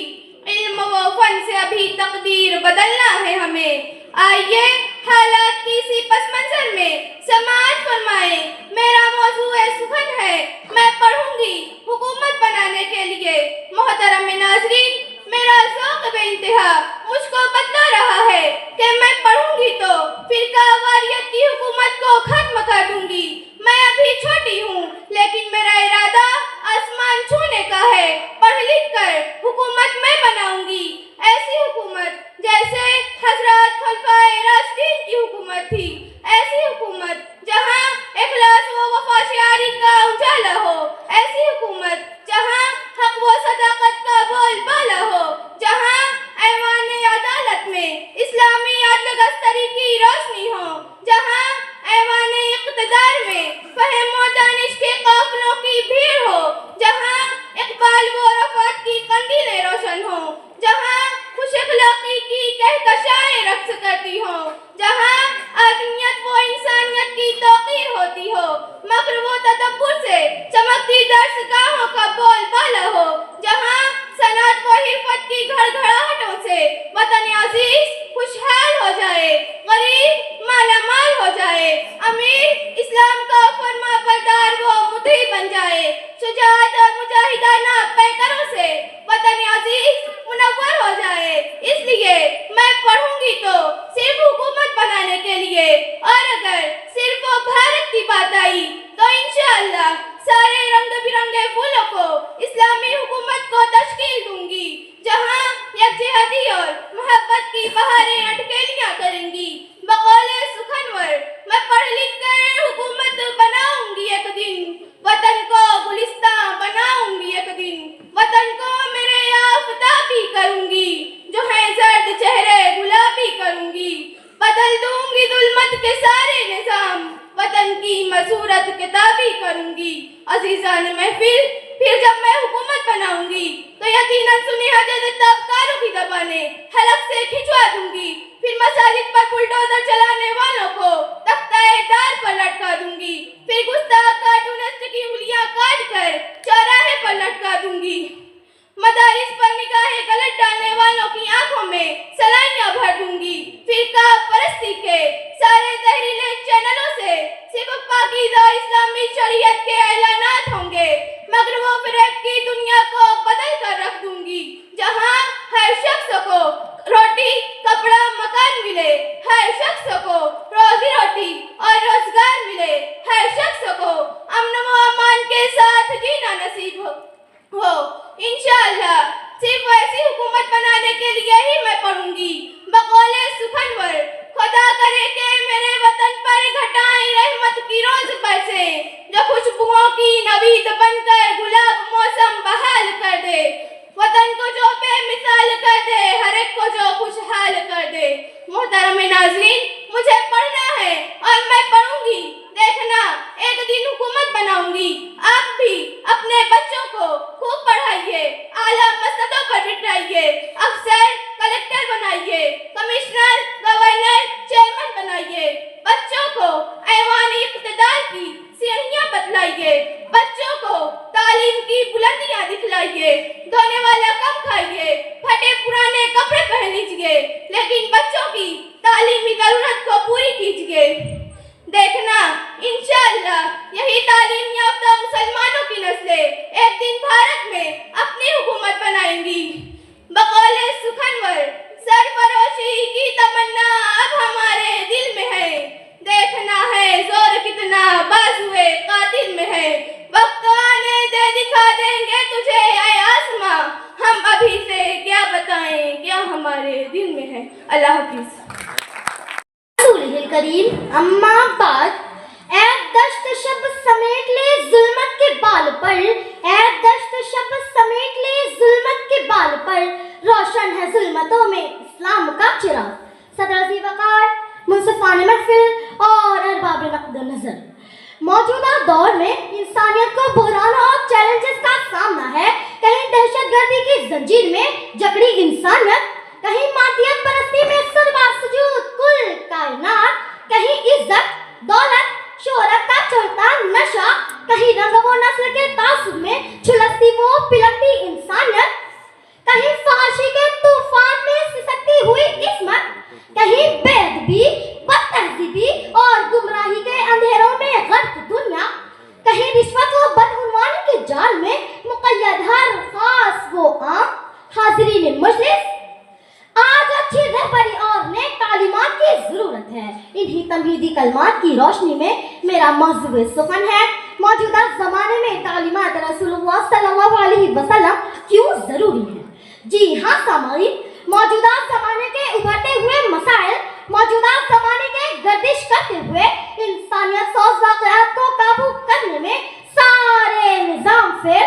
علم و فن سے ابھی تقدیر بدلنا ہے ہمیں. آئیے حالات کی اسی پس منظر میں سماعت فرمائیں. میرا موضوع سخن ہے، میں پڑھوں گی حکومت بنانے کے لیے. محترم ناظرین، میرا ذوق بے انتہا مجھ کو بتلا رہا ہے کہ میں پڑھوں گی تو فرقہ واریت کی حکومت کو ختم کر دوں گی. میں ابھی چھوٹی ہوں لیکن میرا ارادہ آسمان چھونے کا ہے. پڑھ لکھ کر حکومت میں بناؤں گی، ایسی حکومت جیسے حضرات خلفائے راشدین کی حکومت تھی، ایسی حکومت جہاں اخلاص و وفا شعاری کا اجالا ہو، ایسی حکومت جہاں حق و صداقت کا بول بالا ہو، جہاں ایوان عدالت میں اسلامی عدل دستری کی روشنی ہو، جہاں ایوان اقتدار میں فہم و دانش کے قافلوں کی بھیڑ ہو، جہاں اقبال و رفعت کی قندیلیں روشن ہوں، جہاں خوش اخلاقی کی کہکشائیں رقص کرتی ہوں، جہاں آدمیت و انسانیت کی توقیر ہوتی ہو، مکر و تدبر سے چمکتی درسگاہوں کا بول بالا ہو، جہاں صنعت و حرفت کی گھڑگھڑاہٹوں سے وطن عزیز خوشحال ہو جائے، غریب مالا مال ہو جائے، امیر اسلام کا فرما بردار و مطیع بن جائے، شجاعت اور مجاہدانہ پیکروں سے وطن عزیز منور ہو جائے. اس لیے میں پڑھوں گی تو صرف حکومت بنانے کے لیے، اور اگر صرف بھارت کی بات آئی تو انشاءاللہ سارے رنگ برنگے پھولوں کو اسلامی حکومت کو تشکیل دوں گی، جہاں یکجہتی اور محبت کی بہاریں اٹکیلیاں کریں گی. بقول سخنور میں پڑھ لکھ کر حکومت بناؤں گی ایک دن، وطن کو گلستان بناؤں گی ایک دن، وطن کو میرے آفتابی کروں گی، جو ہے زرد چہرے گلابی کروں گی، بدل دوں گی ظلمت کے سارے نظام، وطن کی مصورت کتابی کروں گی. عزیزان محفل، پھر جب میں حکومت بناؤں گی تو یقیناً سنی حجت طبقاروں کی زبانیں حلق سے کھنچوا دوں گی، پھر مساجد پر بلڈوزر چلانے والوں کو تختہ دار پر لٹکا دوں گی، پھر گستاخ کارٹونسٹ کی انگلیاں کاٹ کر چوراہے پر لٹکا دوں گی، مدارس پر نگاہیں غلط ڈالنے والوں کی آنکھوں میں سلائیاں بھر دوں گی، فرقہ پرستی کے سارے زہریلے چینلوں سے صرف پاکیزہ اسلامی شریعت کے اعلانات ہوں گے، مگر وہ فریب کی دنیا کو بدل کر رکھ دوں گی، جہاں ہر شخص کو روٹی کپڑا مکان ملے، ہر شخص کو روزی روٹی اور روزگار ملے، ہر شخص کو امن و امان کے ساتھ جینا نصیب ہو. انشاءاللہ صرف ایسی حکومت بنانے کے لیے ہی میں پڑھوں گی. بقول سخنور خدا کرے کہ میرے وطن پر گھٹائیں رحمت کی روز برسے، جو خوشبوؤں کی نوید بن کر گلاب موسم بحال کر دے، وطن کو جو بے مثال کر دے، ہر ایک کو جو خوشحال کر دے. محترم ناظرین، مجھے پڑھنا ہے اور میں پڑھوں گی. دیکھنا ایک دن حکومت بناؤں گی. آپ بھی اپنے بچوں کو خوب پڑھائیے، اعلیٰ مسندوں پر بٹھائیے، افسر کلکٹر بنائیے، کمشنر گورنر چیئرمین بنائیے، بچوں کو ایوان اقتدار کی سیڑھیاں بتلائیے، بچوں کو تعلیم کی بلندیاں دکھلائیے، دھونے والا کم کھائیے، پھٹے پرانے کپڑے پہن لیجیے، لیکن بچوں کی تعلیمی ضرورت کو پوری کیجیے. دیکھنا انشاءاللہ یہی تعلیم یافتہ مسلمانوں کی نسلیں ایک دن بھارت میں اپنی حکومت بنائیں گی. بقول سخنور سرفروشی کی تمنا اب ہمارے دل میں ہے، دیکھنا ہے زور کتنا بازوئے قاتل میں ہے، وقت آنے دے دکھا دیں گے تجھے اے آسماں، ابھی سے کیا بتائیں کیا ہمارے دل میں ہے. اللہ حافظ. رسول کریم اما بعد. اے دشت شب سمیٹ لے ظلمت کے بال پر, اے دشت شب سمیٹ لے ظلمت کے بال پر, روشن ہے ظلمتوں میں اسلام کا چراغ. صدر عزیز وقار, منصفان محفل اور ارباب نقد و نظر, موجودہ دور میں انسانیت کو بحرانوں اور چیلنجز کا سامنا ہے. کہیں دہشت گردی کی زنجیر میں جکڑی انسانیت, کہیں مادیت پرستی میں سربا سجود کل کائنات, کہیں عزت دولت شہرت کا چڑھتا نشہ, کہیں رنگ و نسل کے تعصب میں جھلستی وہ پلکتی انسانیت, کہیں فحاشی کے طوفان میں سسکتی ہوئی عصمت, کہیں بے ادبی بد تہذیبی اور گمراہی کے اندھیروں میں غرق دنیا, کہیں رشوت و بدعنوانی کے جال میں مقید ہر خاص و عام. حاضرین مجلس, آج اچھی رہبری اور نیک تعلیمات کی ضرورت ہے. انہی تمہیدی کلمات کی روشنی میں میرا موضوع سخن ہے, موجودہ زمانے میں تعلیمات رسول اللہ صلی اللہ علیہ وسلم کیوں ضروری ہیں. جی ہاں سامعین, موجودہ زمانے کے ابھرتے ہوئے مسائل, موجودہ زمانے کے گردش کرتے ہوئے انسانیت سوز واقعات کو قابو کرنے میں سارے نظام فیل.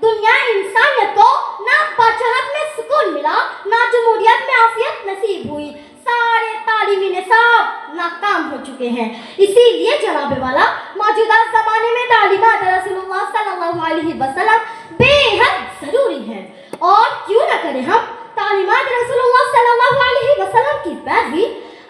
دنیا انسانیت کو نہ بادشاہت میں سکون ملا نہ جمہوریت میں عافیت نصیب ہوئی. سارے تعلیمی نصاب ناکام ہو چکے ہیں. اسی لیے جناب والا موجودہ زمانے میں تعلیمات رسول اللہ صلی اللہ علیہ وسلم بے حد ضروری ہیں. اور کیوں نہ کریں ہم تعلیمات رسول اللہ صلی اللہ علیہ وسلم کی پیروی.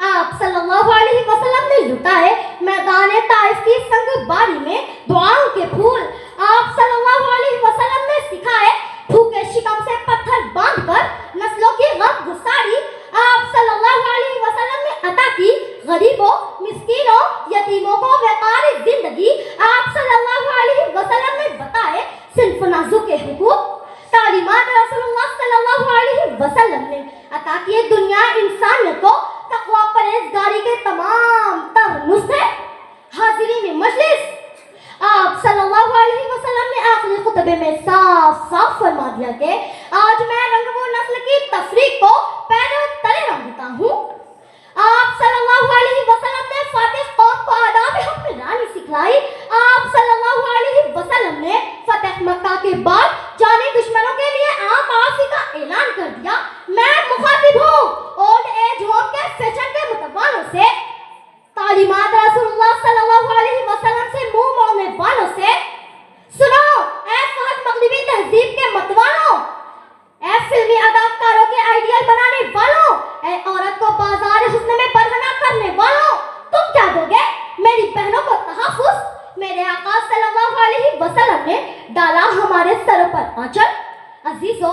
آپ صلی اللہ علیہ وسلم نے لٹائے میدان طائف کی سنگ باری میں دعاؤں کے پھول. آپ صلی اللہ علیہ وسلم نے سکھائے بھوکے شکم سے پتھر باندھ کر نسلوں کی غم گساری. آپ صلی اللہ علیہ وسلم نے عطا کی غریبوں مسکینوں یتیموں کو وقار زندگی. آپ صلی اللہ علیہ وسلم نے بتائے صنف نازوں کے حقوق. تعلیمات رسول اللہ صلی اللہ علیہ وسلم نے عطا کیے دنیا انسانیت کو تقوی پرہیزگاری کے تمام تر نسخے. حاضرین مجلس, آپ صلی اللہ علیہ وسلم نے آخری خطبے میں صاف صاف فرما دیا کہ آج میں رنگ و نسل کی تفریق کو پہلے تلے رنگتا ہوں. آپ صلی اللہ علیہ وسلم نے فاتح قوم کو آداب حکمرانی سکھلائی. آپ صلی اللہ علیہ وسلم نے فتح مکہ کے بعد جانی دشمنوں کے لیے عام معافی کا اعلان کر دیا. میں مخاطب ہوں اولڈ ایج ہوم کے فیشن کے متوالوں سے, تعلیمات رسول اللہ صلی اللہ علیہ وسلم سے منہ موڑنے والوں سے. سنو اے فہد مغربی تہذیب کے متوالوں, اے فلمی اداکاروں کے آئیڈیل بنانے والوں, اے عورت کو بازار حسن میں برہنہ کرنے والوں, تم کیا دو گے میری بہنوں کو تحفظ. میرے آقا صلی اللہ علیہ وسلم نے ڈالا ہمارے سروں پر آنچل. عزیزو,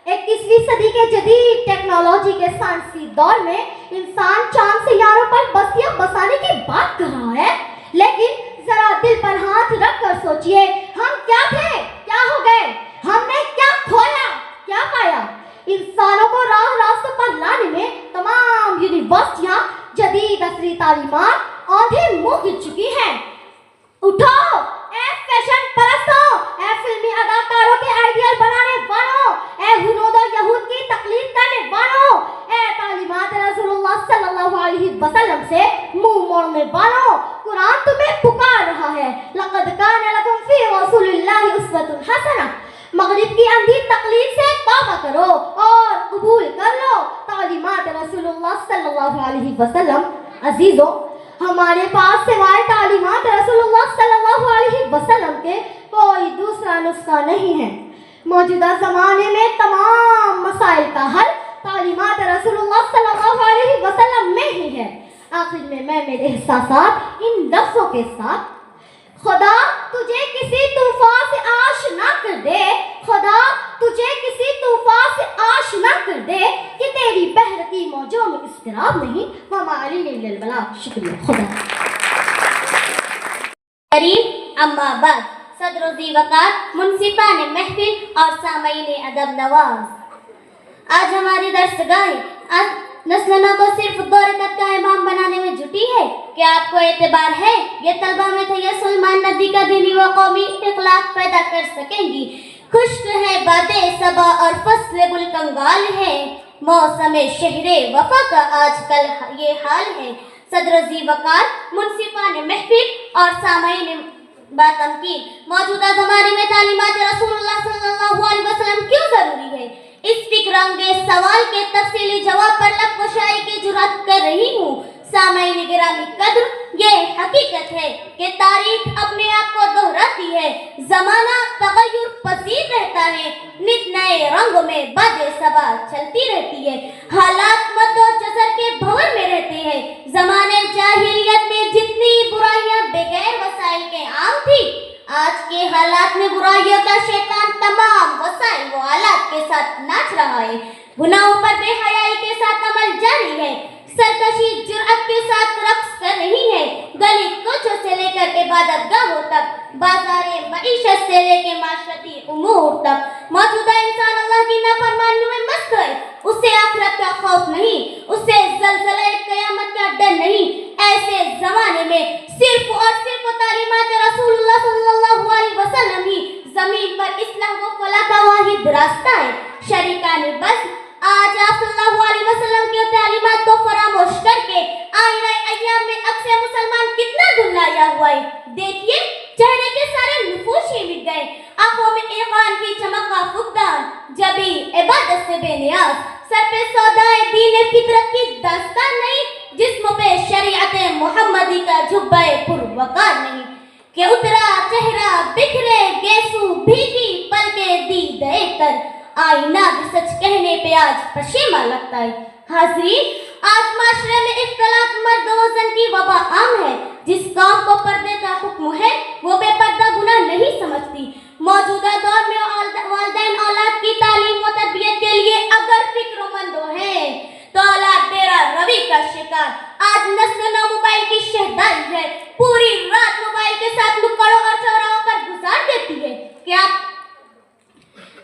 21ویں صدی کے جدید ٹیکنالوجی کے سائنسی دور میں انسان چاند سیاروں پر بستیاں بسانے کی بات کر رہا ہے, لیکن ذرا دل پر ہاتھ رکھ کر سوچئے ہم کیا تھے, کیا ہو گئے, ہم نے کیا کھویا, کیا پایا. انسانوں کو راہ راستوں پر لانے میں تمام یونیورسٹیاں جدید عصری تعلیمات آدھے منہ گر چکی ہیں. اٹھو اے فیشن پرستوں, اے فلمی اداکاروں کے آئیڈیل بنانے والوں, اے ہنود و یہود کی تقلید کرنے والوں, اے تعلیمات رسول اللہ صلی اللہ علیہ وسلم سے منہ موڑنے والوں, قرآن تمہیں پکار رہا ہے. لقد کان لکم فی رسول اللہ اسوۃ حسنہ. مغرب کی اندھی تقلید سے توبہ کرو اور قبول کر لو تعلیمات رسول اللہ صلی اللہ علیہ وسلم. عزیزو, ہمارے پاس سوائے تعلیمات رسول اللہ صلی اللہ علیہ وسلم کے کوئی دوسرا نسخہ نہیں ہے. موجودہ زمانے میں تمام مسائل کا حل تعلیمات رسول اللہ صلی اللہ علیہ وسلم میں ہی ہے. آخر میں میرے احساسات ان لفظوں کے ساتھ, خدا تجھے کسی طوفان سے آشنا کر دے, خدا تجھے کسی طوفان سے آشنا کر دے کہ تیری بحرتی موجوں میں اضطراب نہیں. ہماری للبلا. شکریہ. خدا کریم اما بعد. صدر و ذی وقار, منصفان محفل اور سامعین ادب نواز, آج ہماری درسگاہ نسل نو کو صرف دو رکعت کا امام بنانے میں جٹی ہے. کیا آپ کو اعتبار ہے یہ طلبہ میں تھیا سلمان ندی کا دینی و قومی اخلاق پیدا کر سکیں گی؟ खुश्क है बादे सबा और फस्ल गुल कंगाल है, मौसम शहरे वफा का आजकल ये हाल है। सदर जी वकार, मुनसिफान महफिल और सामाईन बातम की मौजूदा ज़माने में तालीमात रसूलुल्लाह सल्लल्लाहु अलैहि वसल्लम क्यों ज़रूरी है, इस फिक्रांगेज़ सवाल के तफसीली जवाब पर लबकुशाई की जुर्रत कर रही हूँ। सामाईन गिरामी कद्र, ये हकीकत है कि तारीख अपने आप को दोहराती है, ज़माना तगय्युर पसीर रहता है, नित नए रंगों में बादे सबा चलती रहती है, हालात मद्दो जज़र के भंवर में रहते हैं। ज़माने जाहिलियत में जितनी बुराइयां बेगैर वसाइल के आम थी, आज के हालात में बुराइयों का शैतान तमाम वसाइल व आलात के साथ नाच रहा है। गुनाहों पर बेहयाई के साथ अमल जारी है, सरकशी जुर्अत के साथ रक्स कर रही है, गली कोचों से लेकर इबादत गाहों तक, बाजारे मईशत से लेकर माशरती उमूर तक। मौजूदा इंसान अल्लाह की नाफरमानियों में मस्त है, उससे आखिरत का खौफ नहीं, उससे ज़लज़ले क़यामत का डर नहीं। ऐसे ज़माने में सिर्फ और सिर्फ तालीमात रसूलुल्लाह सल्लल्लाहु अलैहि वसल्लम ही ज़मीन पर इस्लाह व फलाह का वाहिद रास्ता है। शरीकान बस आज आप सल्लल्लाहु अलैहि वसल्लम की तालीमात को फरामोश करके आईना अय्याम में अक्सर मुसलमान कितना धुंधलाया हुआ है। देखिए, चेहरे के सारे नुफूस ही मिट गए, आंखों में ईमान की चमक का फुकदान, जबी इबादत से बेनियाज, सर पे सौदाए दीन फितरत की दास्तान नहीं, जिस्म पे शरीयत मुहम्मदी का जुब्बे पुरवकार नहीं, के उतरा चेहरा बिखरे गेसू भीगी पलके दी दे कर, आईना भी सच कहने पे आज पशेमा लगता है। हाज़रीन, आज माशरे में इख्तलात मर्द व ज़न की वबा आम है। जिस कौम को पर्दे का हुक्म है वो बेपर्दा गुनाह नहीं समझती। मौजूदा दौर में वालिदैन औलाद की तालीम व तरबियत के लिए अगर फिक्रमंद है तो औलाद डेरा रवि का शिकार। आज नस्ल नौ मोबाइल की शहदाई है, पूरी रात मोबाइल के साथ नुक्कड़ों और चौराहों पर गुजार देती है क्या,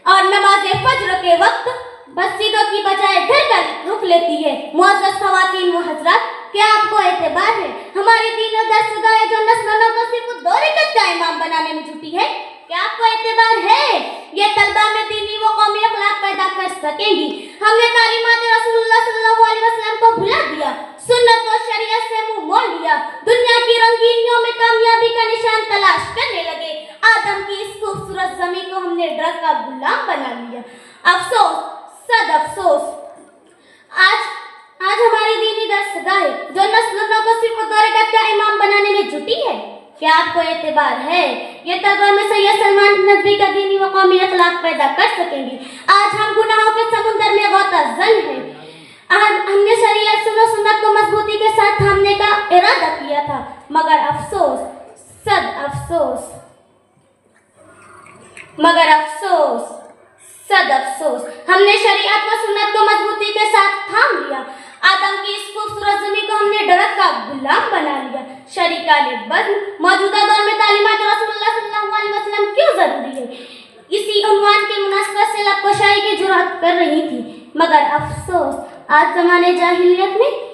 और नमाज फज्र के वक्त मस्जिदों की बजाय घर का रुख लेती है। मुअज़्ज़ज़ ख़वातीन व हज़रात, क्या आपको एतबार है हमारी दीन और दरसगाहें जो नस्लों को सिर्फ दो रकअत का इमाम बनाने में जुटी है? क्या आपको एतबार है ये तलबा में दीनी व कौमी अखलाक पैदा कर सकेंगी? हमने तालीमात रसूलुल्लाह सल्लल्लाहु अलैहि वसल्लम को भुला दिया, सुन्नत व शरीयत से मुंह मोड़ लिया, दुनिया की रंगीनियों में कामयाबी का निशान तलाश करने लगे। आदम की इस खूबसूरत ज़मीन को हमने ड्रग का गुलाम बना लिया। अफसोस, सद अफसोस, आज हमारी दीनी दरसगाहें जो नस्लों को सिर्फ दो रकअत का इमाम बनाने में जुटी है, क्या आपको एतबार है ये तलबा में सैयद सलमान नदवी का दीनी व कौमी अखलाक पैदा कर सकेंगी? आज हम गुनाहों के समुंदर में गौताज़न हैं। हमने शरीयत सुन्नत को मजबूती के साथ थामने का इरादा किया था, मगर अफसोस, सद अफसोस, मगर अफसोस, सद अफसोस, हमने शरीयत व सुन्नत को मजबूती के साथ थाम लिया। आदम की इस खूबसूरत ज़मीन को हमने डरक का गुलाम बना लिया। शरीकान बज़्म, मौजूदा दौर में तालीमात रसूलुल्लाह सल्लल्लाहु अलैहि वसल्लम क्यों ज़रूरी है, इसी उन्वान के मुनासबत से लबकुशाई की जुर्रत कर रही थी, मगर अफसोस आज ज़माने जाहिलियत में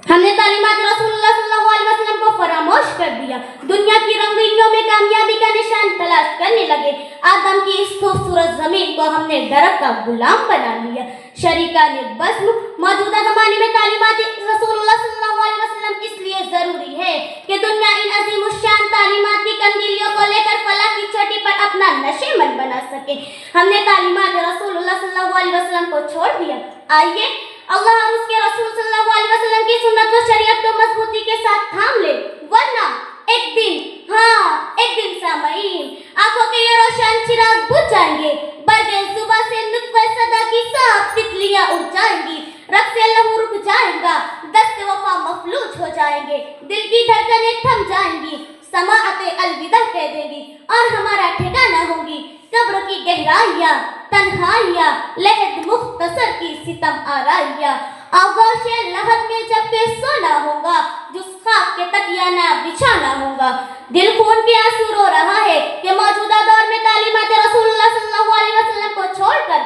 हमने तालीमात रसूलुल्लाह सल्लल्लाहु अलैहि वसल्लम को फरामोश कर दिया, दुनिया की रंगीनियों में कामयाबी का निशान तलाश करने लगे। आदम की इस खूबसूरत ज़मीन को हमने डरक का गुलाम बना लिया। शरीकान बज़्म, मौजूदा ज़माने में तालीमात रसूलुल्लाह सल्लल्लाहु अलैहि वसल्लम इसलिए ज़रूरी है कि दुनिया इन अज़ीमुश्शान तालीमात की कंदीलियों को लेकर फलाह की चोटी पर अपना नशेमंद बना सके। हमने तालीमात रसूलुल्लाह सल्लल्लाहु अलैहि वसल्लम को छोड़ दिया। आइए अल्लाह और उसके रसूल सल्लल्लाहु अलैहि वसल्लम की सुन्नत व शरीयत को मजबूती के साथ थाम ले, वरना एक दिन सामईन आंखों के ये रोशन चिराग बुझ जाएंगे, बरगे सुबह से नुत्फ़े सदा की सब तितलियां उड़ जाएंगी, रग से लहू रुक जाएगा, दस्त वफा मफलूज हो जाएंगे, दिल की धड़कनें थम जाएंगी, समाअते अलविदा कह देगी और हमारा ठिकाना होगी कब्र की गहराइयाँ, तन्हाइयाँ, लहद मुख्तसर की सितम आराइयाँ। आगोशे लहद में जब के सोना होगा, जिस खाक के तकिया ना बिछाना होगा। दिल खून के आंसू रो रहा है कि मौजूदा दौर में तालीमात रसूलुल्लाह सल्लल्लाहु अलैहि वसल्लम को छोड़कर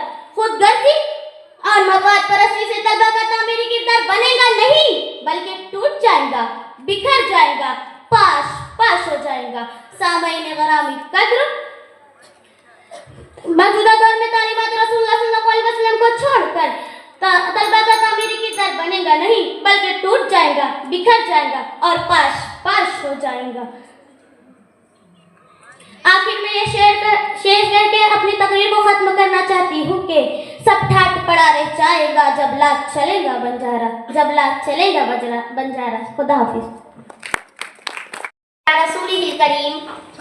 बल्कि टूट जाएगा, बिखर जाएगा, पाश पाश हो जाएगा। सामईन ग़रामी कद्र, मौजूदा दौर में तालीमात रसूलुल्लाह सल्लल्लाहु अलैहि वसल्लम को छोड़कर तलबा का तामीरी की दर बनेगा नहीं, बल्कि टूट जाएगा, बिखर जाएगा और पाश पाश हो जाएगा। आखिर में ये शेर कह के अपनी तकरीर को खत्म करना चाहती हूँ कि सब ठाट पड़ा रह जाएगा जब लाख चलेगा बंजारा, जब लाख चलेगा बंजारा। खुदा हाफिज। रसूलिल करीम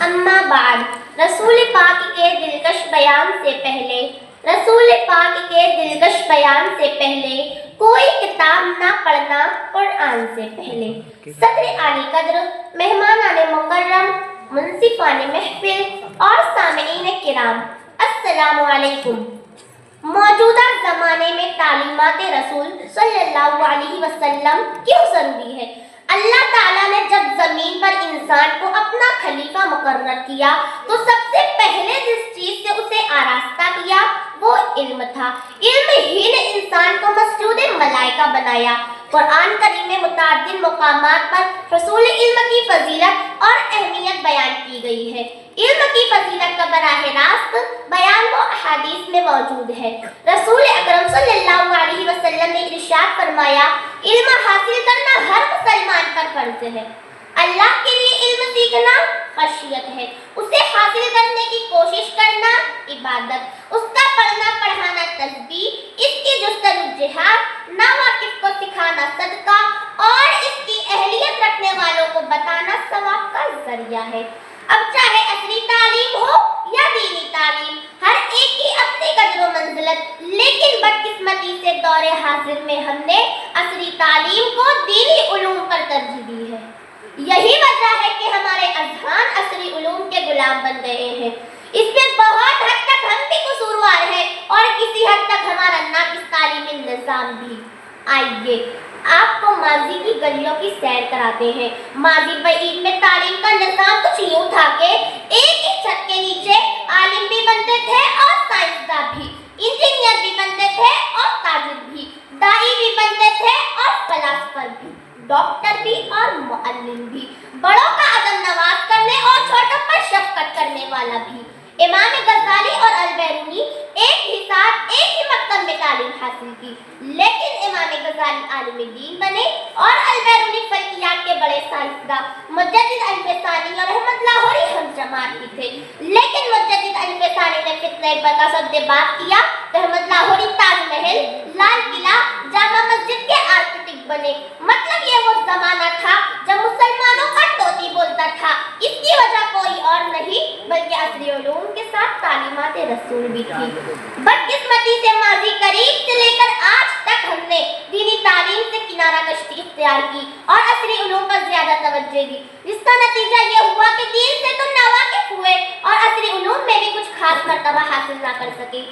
अम्मा बाद, रसूल पाक के दिलकश बयान से पहले, रसूल पाक के दिलकश बयान से पहले कोई किताब ना पढ़ना कुरान से पहले। सदर आली कद्र, मेहमानाने मुकर्रम, मुंसिफाने महफिल और सामईन किराम, अस्सलामु अलैकुम। मौजूदा ज़माने में तालीमात रसूल सल्लल्लाहु अलैहि वसल्लम क्यों ज़रूरी है? अल्लाह ताला ने जब ज़मीन पर इंसान को अपना खलीफा मुकर्रर किया तो सबसे पहले जिस चीज़ से उसे आरास्ता किया वो इल्म था। इल्महीन इंसान को मसजूद मलाइका बनाया। कुरान करीम में मुतअद्दिद मकामात पर रसूल इल्म की फजीलत और अहमियत बयान की गई है। इल्म की फजीलत का बराह रास्त बयान वो अहादीस में मौजूद है। रसूल अकरम सल्लल्लाहु अलैहि वसल्लम ने इरशाद फरमाया, इल्म हासिल करना हर मुसलमान पर फर्ज है। अल्लाह के लिए इल्म सीखना खशियत है, उसे हासिल करने की कोशिश करना इबादत, उसका पढ़ना पढ़ाना तस्बीह, इसकी जुस्तजू जिहाद, नावाकिफ को सिखाना सदका और इसकी अहलियत रखने वालों को बताना सवाब का जरिया है। अब चाहे असली तालीम हो या दीनी तालीम, हर एक की अपनी कदर मंजिलत, लेकिन बदकिस्मती से दौरे हाजिर में हमने असली तालीम को दीनी उलूम पर तरजीह दी है। यही वजह है कि हमारे अज़हान असली उलूम के गुलाम बन गए हैं। इसमें बहुत हद तक हम भी कसूरवार हैं और किसी हद तक हमारा नाक़िस तालीमी निज़ाम भी। आइए आपको माजी की गलियों की सैर कराते हैं। माजी व ईद में तालीम का निज़ाम कुछ यूँ था कि एक ही छत के नीचे आलिम भी बनते थे और साइंसदान भी, इंजीनियर भी बनते थे और ताजिर भी, दाई भी बनते थे और फलासफर भी, डॉक्टर भी और मुअल्लिम भी, बड़ों का अदब नवाज करने और छोटों पर शफकत करने वाला भी। इमाम गज़ाली और अल-बैरूनी एक ही साथ एक ही मकतब में तालीम हासिल की, लेकिन इमाम गज़ाली आलिम दीन बने और अल-बैरूनी फल्कियात के बड़े साइंसदां। मुजद्दिद अल-फ़सानी और अहमद लाहौरी हम जमात के थे, लेकिन मुजद्दिद अल-फ़सानी ने फित्ने पर का सद्देबात किया तो अहमद लाहौरी ताजमहल, लाल किला, जामा मस्जिद के आर्किटेक्ट बने। मतलब ये वो जमाना था जब मुसलमानों का तोती बोलता था। इसकी वजह कोई और नहीं बल्कि असली उलूम के साथ तालीमात रसूल भी थी। बदकिस्मती से माजी करीब से लेकर आज तक हमने दीनी तालीम से किनारा कश्ती इख्तियार की और असली उलूम पर ज्यादा तवज्जो दी, जिसका नतीजा ये हुआ कि दीन से तो नावाकिफ हुए और असली उलूम में भी कुछ खास मर्तबा हासिल ना कर सके।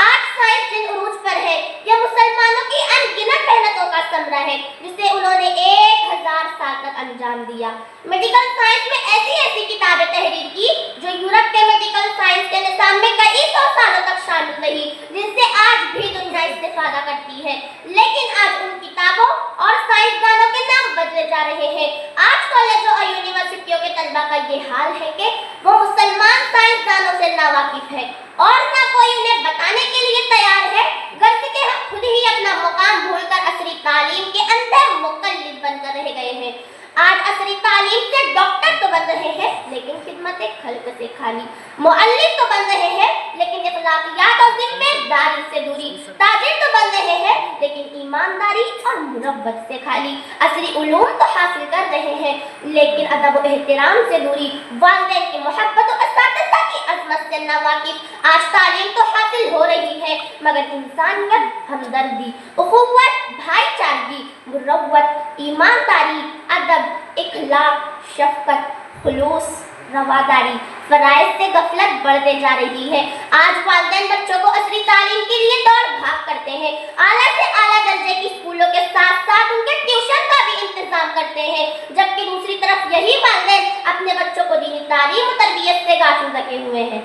आज साइंस जिन उरूज पर है, यह मुसलमानों की अनगिनत मेहनतों का समरा है जिसे उन्होंने 1000 साल तक अंजाम दिया। मेडिकल साइंस में ऐसी ऐसी किताबें तहरीर की जो यूरोप के मेडिकल साइंस के निज़ाम में कई सौ सालों तक शामिल रही, जिनसे आज भी दुनिया इस्तेफादा करती है। लेकिन आज उन किताबों और साइंसदानों के नाम बदले जा रहे हैं। आज कॉलेजों और यूनिवर्सिटियों के तलबा का ये हाल है कि वो मुसलमान साइंसदानों से नावाकिफ है और ना कोई उन्हें बताने के लिए तैयार है, गर्ज के हम खुद ही अपना मुकाम भूलकर असली तालीम के अंदर मुकल्लिद बनकर रह गए हैं। आज असली तालीम से डॉक्टर तो बन रहे हैं लेकिन खिदमत खल्क से खाली, मुअल्लिम तो बन रहे हैं लेकिन इखलाकियात और जिम्मेदारी से दूरी, ताजिर तो बन रहे हैं लेकिन ईमानदारी और मुरव्वत से खाली, असली उलूम तो हासिल कर रहे हैं लेकिन अदब व एहतराम से दूरी, वालिदैन की मोहब्बत और असातिज़ा की अज़मत से नावाकिफ। आज तालीम तो हासिल हो रही है मगर इंसानियत, हमदर्दी, उखुव्वत, भाईचारगी, मुरव्वत, ईमानदारी, अदब, इखलाक, शफ़क़त, खुलूस, रवादारी, फ़राइज़ से गफलत बढ़ते जा रही है। आज वालिदैन बच्चों को असली तालीम के लिए दौड़ भाग करते हैं, आला से आला दर्जे की स्कूलों के साथ साथ उनके ट्यूशन का भी इंतजाम करते हैं, जबकि दूसरी तरफ यही वालिदैन अपने बच्चों को दीनी तालीम और तरबियत से गाफिल रखे हुए हैं।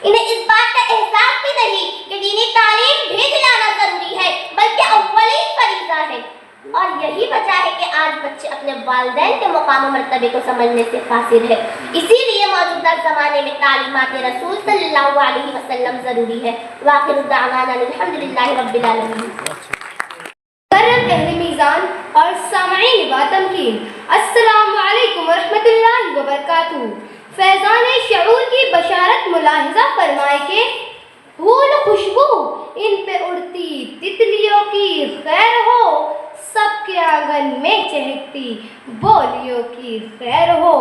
इन्हें इस बात का एहसास भी नहीं कि दीनी तालीम भी दिलाना जरूरी है बल्कि अव्वली फरीज़ा है। और यही वजह है कि आज वालिदैन के मुकाम मर्तबे को समझने से कासिर है। इसीलिए मौजूदा ज़माने में तालीमात रसूल सल्लल्लाहु अलैहि वसल्लम ज़रूरी है। वाखिर दावाना अल्हम्दुलिल्लाहि रब्बिल आलमीन। करम अहले मीज़ान और सामईन व तमकीन, अस्सलामु अलैकुम व रहमतुल्लाहि व बरकातुहू। फैज़ान शऊर की बशारत मुलाहिज़ा फरमाए कि फूल खुशबू इन पे उड़ती तितलियों की खैर हो, सबके आंगन में चहकती बोलियों की खैर हो।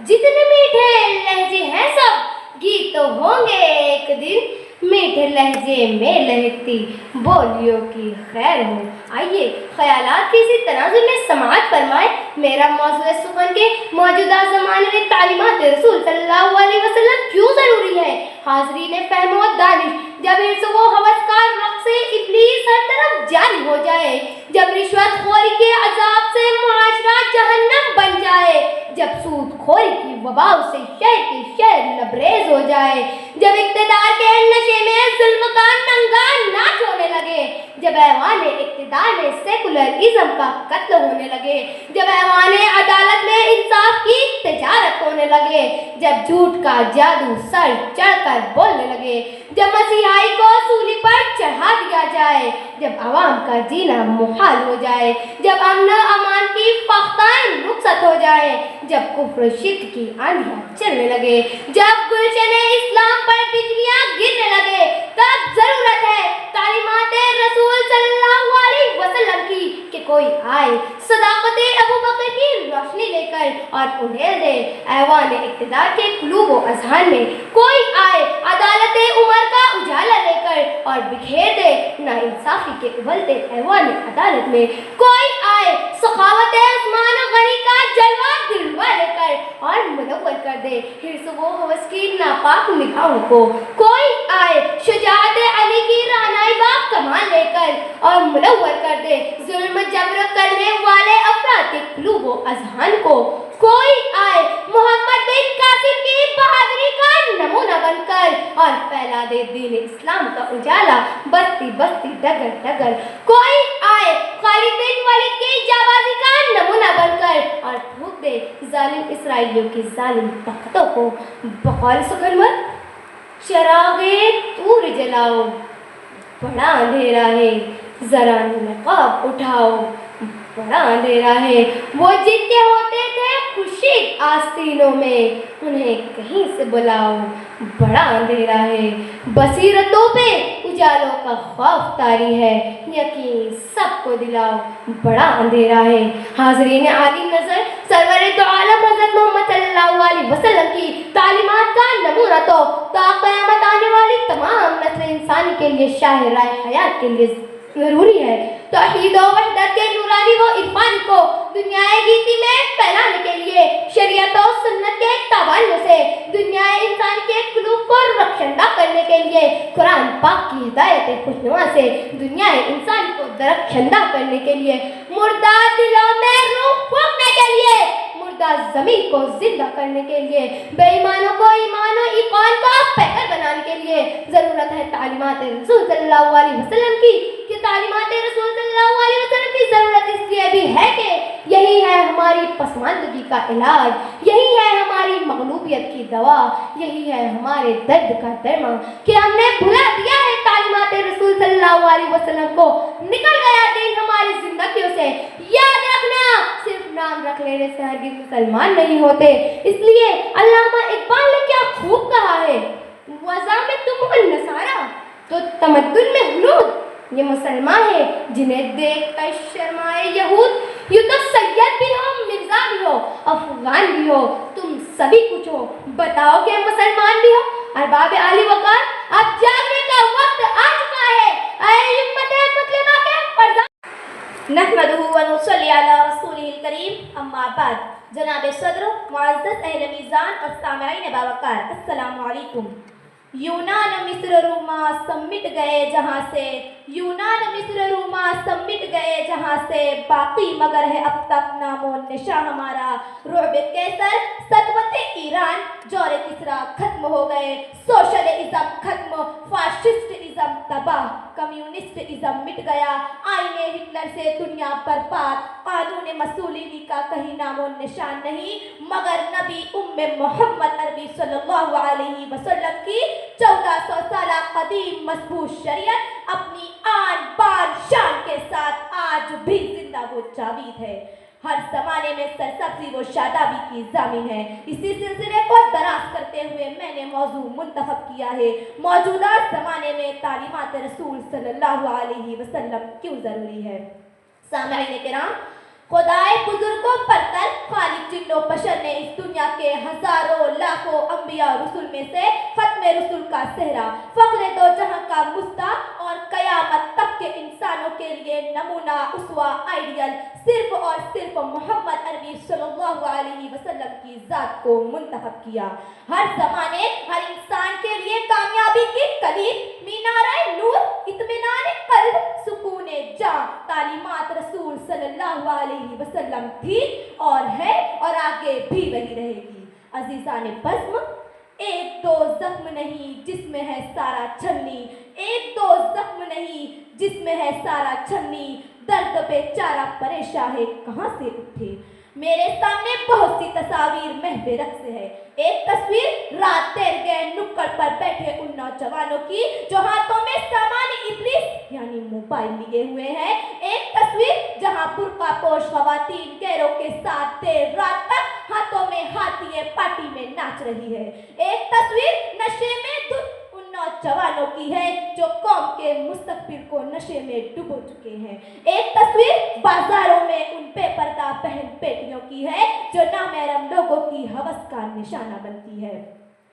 जितने मीठे लहजे हैं सब गीत तो होंगे एक दिन, मीठे लहजे में लहकती बोलियों की खैर हो। आइए ख्यालात की इसी तनाज़ुर में समाअत फरमाएं। मेरा मौज़ू सुखन के मौजूदा ज़माने में तालीमात रसूल सल्लल्लाहु अलैहि वसल्लम क्यों ज़रूरी है। हाज़रीन फ़हम व दानिश, जब हिर्स व हवसकार रक़्स से इब्लीस हर तरफ जारी हो जाए, जब रिश्वत खोरी के अज़ाब से मुआशरा जहन्नम बन जाए, जब सूद खोरी की वबाओं से शहर के शहर लबरेज हो जाए, जब इक़्तिदार के नशे में ज़ुल्म का नंगा नाच होने लगे, जब ऐवान इक़्तिदार में सेकुलरिज़्म का कत्ल होने लगे, जब ऐवान अदालत में इंसाफ की तिजारत होने लगे, जब झूठ का जादू सर चढ़कर बोलने लगे, जब मसीहाई को सूली पर चढ़ा दिया जाए, जब आवाम का जीना मुहाल हो जाए, जब अमन अमान की फ़ख्ताएं रुखसत हो जाए, जब कुफ्र शिर्क की आंधियां चलने लगे, जब गुलशन इस्लाम पर बिजलियां गिरने लगे, तब ज़रूरत है तालीमात रसूल सल्लल्लाहु अलैहि वसल्लम की कि कोई आए सदाक़त अबू बकर की रोशनी लेकर और उन्हें दे ऐवान इक़्तिदार के कुलूब व अज़हान में, कोई आए अदालत उमर का उजाला लेकर और बिखेर दे नाइंसाफ़ी के उबलते ऐवान अदालत में, कोई आए सखावत उस्मान गनी का जलवा दिलवा लेकर और मुनव्वर कर दे हिर्स व हवस की नापाक निगाहों को, कोई आए शुजाअत अली की रानाई बाप कमाल लेकर और मुनव्वर कर दे जुल्म जबर करने वाले अफराद के कुलूब व अज़हान को, कोई आए मोहम्मद बिन कासिम की बहादुरी का नमूना बनकर और फैला दे दीन इस्लाम का उजाला बस्ती बस्ती डगर डगर, कोई आए खालिद बिन वलीद की जाबाजी का नमूना बनकर और फूंक दे जालिम इसराइलियों की जालिम ताकतों को। बकौल सुखनवर चरागे तूर जलाओ, बड़ा अंधेरा है जरा नकाब उठाओ, बड़ा अंधेरा है। वो जिनके होते थे खुर्शीद आस्तीनों में, उन्हें कहीं से बुलाओ, बड़ा अंधेरा है। बसीरतों पे उजालों का खौफ तारी है, यकीन सबको दिलाओ, बड़ा अंधेरा है। हाज़रीन आली नज़र सरवर दो आलम हज़रत मोहम्मद सल्लल्लाहु अलैहि वसल्लम की तालीमात का नमूना तो क़यामत आने वाली तमाम नस्ल इंसानी के लिए शाह राह हयात के लिए ज़रूरी है। तौहीद व वहदत के नूरानी व इरफान को दुनियाए गीती में फैलाने के लिए शरीयत और सुन्नत के तवल्लुद से दुनियाए इंसान के कुलूब को रक्षणदा करने के लिए कुरान पाक की हिदायत खुशनुमा से दुनियाए इंसान को दरख्शंदा करने के लिए मुर्दा दिलों में रूह फूंकने के लिए मुर्दा ज़मीन को जिंदा करने के लिए बेईमानों को ईमान और ईमान को बेहतर बनाने के लिए ज़रूरत है तालीमात रसूल सल्लल्लाहु अलैहि वसल्लम की। कि तालीमात रसूल सल्लल्लाहु अलैहि वसल्लम की ज़रूरत इसलिए भी है कि यही है हमारी पसमानदगी का इलाज, यही है हमारी मगलूबियत की दवा, यही है हमारे दर्द का दरमा कि हमने भुला दिया है तालीमात रसूल सल्लल्लाहु अलैहि वसल्लम को। निकल गया दिन हमारी जिंदगियों से। याद रखना, सिर्फ नाम रख लेने से हरगिज़ मुसलमान नहीं होते। इसलिए अल्लामा इकबाल ने क्या खूब कहा है, वज़ा में तुम नसारा तो तमद्दुन में हुनूद, ये मुसलमान है जिन्हें देख कर शर्माए यहूद। यूँ तो सैयद भी हो, मिर्जा भी हो, अफगान भी हो, तुम सभी कुछ हो, बताओ कि मुसलमान भी हो। अरबाब आली वक़ार, अब जागने का वक्त आ चुका है। ऐ उम्मत मुस्लिमा के फर्जा नहमदुहु व नुसल्ली अला रसूलिहिल करीम, अम्मा बाद। जनाब सदर, मुअज़्ज़ज़ अहले मीज़ान और सामईन बावक़ार, अस्सलामु अलैकुम। यूनान मिस्र रोमा सब मिट गए जहाँ से, यूनान मिस्र रोमा सब मिट गए जहाँ से, बाकी मगर है अब तक नामो निशा हमारा। रुअब कैसर सतवते ईरान जोर किसरा खत्म हो गए, सोशलिज्म खत्म, फाशिस्ट इज्म तबाह, कम्युनिस्ट इज्म मिट गया, आईने हिटलर से दुनिया बर्बाद, कानून मसूलिनी का कहीं नामो निशान नहीं, मगर नबी उम्मे मोहम्मद अरबी सल्लल्लाहु अलैहि वसल्लम की 1400 साल कदीम मजबूत शरीयत अपनी आन बान शान के साथ आज भी जिंदा वो जावीद है। हर जमाने में सरसब्जी वो शादाबी की जामिन है। इसी सिलसिले को दराज करते हुए मैंने मौजू मुंतखब किया है, मौजूदा जमाने में तालीमात रसूल सल्लल्लाहु अलैहि वसल्लम क्यों ज़रूरी है। सामईन किराम, खुदाए बुजुर्गों परतर खालिक जिन्नो बशर ने इस दुनिया के हजारों लाखों अंबिया रसूल में से खत्मे रसूल का सेहरा, फख्रे दो जहां का मुस्ता और कयामत तक के इंसानों के लिए नमूना उसवा आइडियल सिर्फ और सिर्फ मोहम्मद अरबी सल्लल्लाहु अलैहि वसल्लम की जात को मुंतखब किया। हर जमाने हर इंसान के लिए कामयाबी की कलीद, मीनारे नूर, इत्मीनान कल्ब, सुकूने जान तालीमात रसूल सल्लल्लाहु अलैहि वसल्लम थी और है और आगे भी वही रहेगी। अजीजान बज़्म, एक दो जख्म नहीं जिसमें है सारा छन्नी, एक दो जख्म नहीं जिसमें है सारा छन्नी, दर्द बेचारा परेशान है कहाँ से उठे। मेरे सामने बहुत सी तस्वीर महवे रक्स है। एक तस्वीर रात देर गए नुक्कड़ पर बैठे उन नौजवानों की जो हाथों में सामान इब्लीस यानी मोबाइल लिए हुए हैं। एक तस्वीर जहां बुर्का पोश खवातीन गैरों के साथ देर रात तक हाथों में हाथ लिए पार्टी में नाच रही है। एक तस्वीर नशे में धुत उन नौजवानों की है जो कौम के मुस्तकबिल को नशे में डुबो चुके हैं। एक तस्वीर बाजारों में उन बेपर्दा बहन बेटियों की है जो नामहरम लोगों की हवस का निशाना बनती है।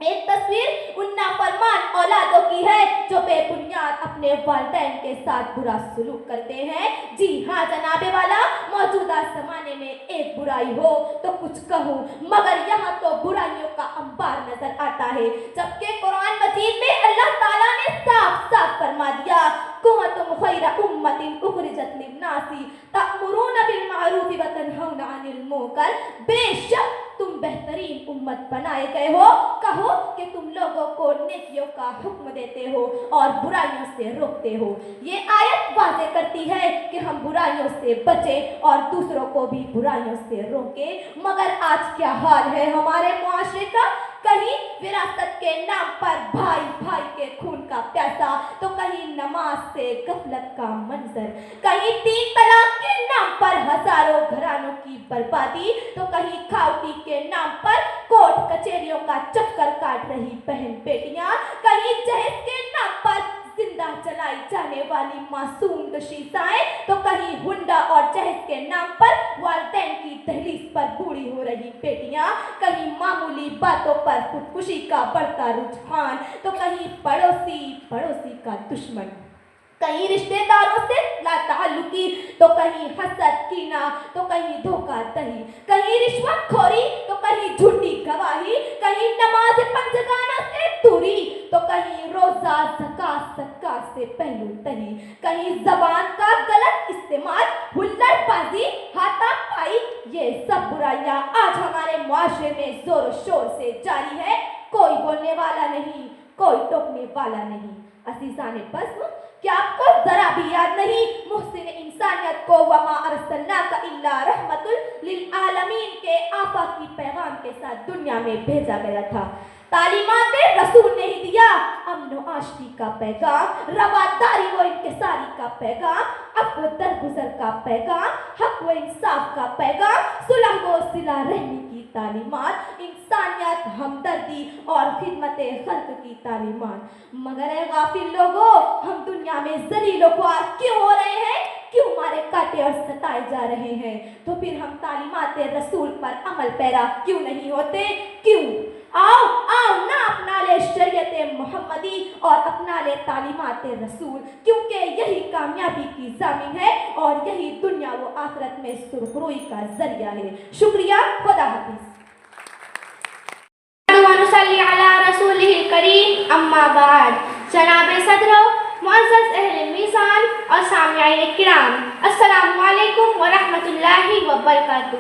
एक तस्वीर उन नाफरमान औलादों की है जो बेबुनियाद अपने वालिदैन के साथ बुरा सलूक करते हैं। जी हाँ जनाबे वाला, मौजूदा जमाने में एक बुराई हो तो कुछ कहूँ, मगर यहाँ तो बुराइयों का अंबार नजर आता है। जबकि कुरान मजीद में अल्लाह ताला ने साफ साफ फरमा दिया, कुंतुम खैरा उम्मतिन उखरिजत लिन्नासी तअमुरूना बिल मारूफ व तनहौना अनिल मुनकर, बेशक तुम बेहतरीन उम्मत बनाए गए हो। कहो कि तुम लोगों को नेकियों का हुक्म देते हो और बुराइयों से रोकते हो। ये आयत वाज़े करती है कि हम बुराइयों से बचें और दूसरों को भी बुराइयों से रोकें। मगर आज क्या हाल है हमारे मुआशरे का, कहीं विरासत के नाम पर भाई भाई के खून का प्यासा, तो कहीं नमाज से गफलत का मंजर, कहीं 3 तलाक के नाम पर हजारों घरानों की बर्बादी, तो कहीं खाउटी के नाम पर कोर्ट कचहरियों का चक्कर काट रही बहन बेटियां, कहीं जहेज के नाम पर जिंदा चलाई जाने वाली मासूम दशीसाएं, तो कहीं हुंडा और जहेज के नाम पर वालिदैन की दहलीज पर बूढ़ी हो रही बेटियां, कहीं मामूली बातों पर खुदकुशी का बढ़ता रुझान, तो कहीं पड़ोसी का दुश्मन, कहीं रिश्तेदारों से लाताल्लुकी, तो कहीं हसद कीना, तो कहीं धोखाधड़ी, कहीं रिश्वत खोरी, तो कहीं झूठी गवाही, कहीं नमाज पंजगाना से दूरी, तो कहीं रोजा ज़कात से पहलू तही, कहीं जबान का गलत इस्तेमाल, हुल्लड़बाजी, हाथापाई, ये सब बुराइयां आज हमारे मुआशरे में जोर शोर से जारी है। कोई बोलने वाला नहीं, कोई टोकने वाला नहीं। अज़ीज़ान बज़्म, क्या आपको जरा भी याद नहीं मुहसिन इंसानियत को वमा अरसलनाका इल्ला रहमतुल लिल आलमीन के आफाकी पैगाम के साथ दुनिया में भेजा गया था। तालीमात रसूल ने ही दिया अमन व आशकी का पैगाम, रवादारी व इंकिसारी का पैगाम, अफ़्व दरगुजर का पैगाम, हक व इंसाफ का पैगाम, सुलह व सिला रहमी की तालीमात, इंसानियत, हमदर्दी और खिदमत खल्क की तालीमात। मगर ए गाफिल लोगों, हम दुनिया में ज़लील ख्वार क्यों हो रहे हैं, क्यों मारे काटे और सताए जा रहे हैं? तो फिर हम तालीमात रसूल पर अमल पैरा क्यों नहीं होते? क्यों? आओ ना अपना ले शरीयत मोहम्मदी और अपना ले तालीमात रसूल, क्योंकि यही कामयाबी की ज़मीन है और यही दुनिया व आखिरत में सुरखरुई का जरिया है। शुक्रिया, खुदा हाफिज़। الکریم اما بعد. جناب صدر، معزز اہل میزان اور سامعین کرام، السلام علیکم ورحمۃ اللہ وبرکاتہ.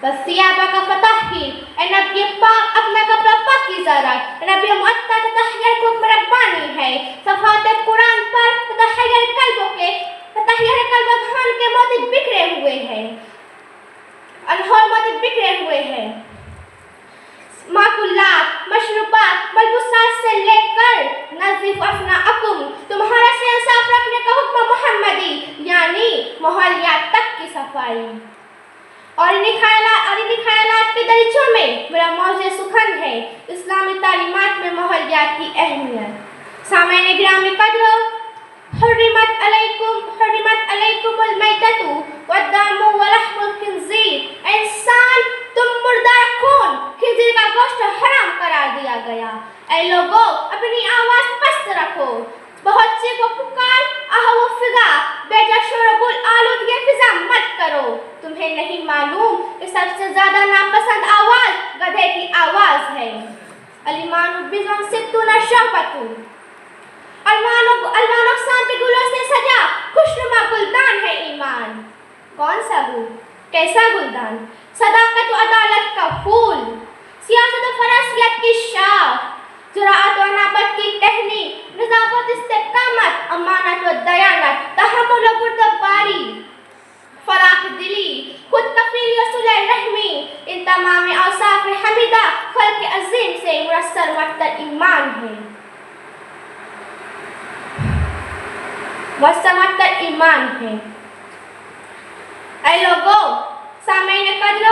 والثياب فطهر، اے نبی پاک اپنا کپڑا پاکیزہ رکھ. نبی معطر تطہر کو ربانی ہے. صفحات قرآن پر تطہر قلب دھان کے موتی بکھرے ہوئے ہیں، انہور موتی بکھرے ہوئے ہیں. ماکلات، مشروبات، ملبوسات سے لے کر نظیف افناءکم، تمہارا صحت صاف رکھنے کا حکم محمدی یعنی محلیات تک کی صفائی. اور انہی خیالات کے دریچوں میں میرا موضوع سخن ہے اسلامی تعلیمات میں ماحولیات کی اہمیت. سامعین گرامی قدر، حرمت علیکم المیتۃ والدم ولحم الخنزیر. انسان تم مردار خون خنزیر کا گوشت حرام قرار دیا گیا. اے لوگو اپنی آواز پست رکھو، بہت سی کو پکار آہو فضا، بے جا شور و گل آلودگی فضا مت کرو. تمہیں نہیں معلوم کہ سب سے زیادہ ناپسند آواز گدھے کی آواز ہے. الایمان بضع ستون شعبۃ، الوان اقسام کے گلوں سے سجا خوشنما گلدان ہے ایمان. کون سا گل، کیسا گلدان؟ صداقت و عدالت کا پھول، سیاست و فراستیت کی شاخ، زراعت و انابت کی ٹہنی، نظافت استقامت، امانت و دیانت، تحمل و بردباری، فراخ دلی، خود کفیلی و صلح رحمی. ان تمام اوصاف حمیدہ خلق عظیم سے مرسل مرتر ایمان ہے. ایمان ہے. اے لوگو سامعین قدر،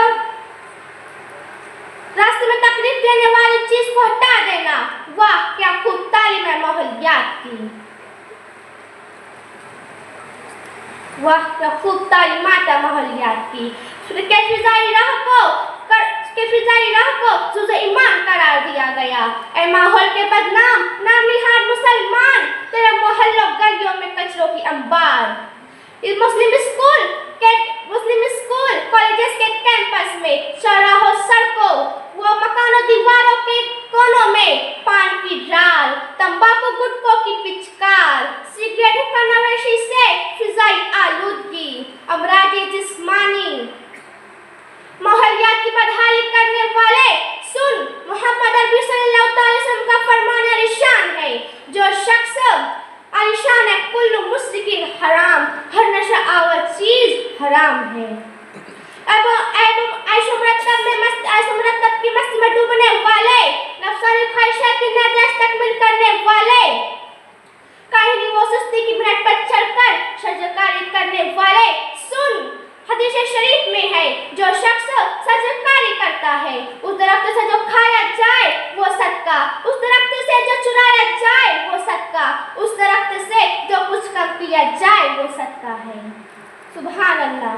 راستے میں تکلیف دینے والی چیز کو ہٹا دینا. واہ کیا خوب تعلیم ہے ماحولیات کی، واہ کیا خوب تعلیمات ہے ماحولیات کی. فضائی راہ کو سوز ایمان قرار دیا گیا. اے ماحول کے بدنام نام نہاد مسلمان، تیرے محلوں گلیوں میں کچروں کی انبار. مسلم اسکول کالجز کے کیمپس میں، چوراہوں سڑکوں وہ مکانوں دیواروں کے کونوں میں پان کی ڈال، تمباکو گٹکوں کی پچکار، سگریٹ حقہ نوشی سے فضائی آلودگی، امراض جسمانی. ماحولیات کی بدحالی کرنے والے سن، محمد عربی صلی اللہ علیہ وسلم کا فرمان عالیشان ہے. جو شخص عالیشان ہے، کل مسرکن حرام، ہر نشہ آور چیز حرام ہے. عیش و مرتب کی مستی میں ڈوبنے والے، نفسانی خواہشات کی ناجائز تکمیل کرنے والے، کاہلی و سستی کی منٹ پر چڑھ کر شجرکاری کرنے والے سن. حدیث شریف میں ہے جو شخص سجدکاری کرتا ہے، اس درخت سے جو کھایا جائے وہ صدقہ، اس درخت سے جو چرایا جائے وہ صدقہ، اس درخت سے جو کچھ کم کیا جائے وہ صدقہ ہے. سبحان اللہ.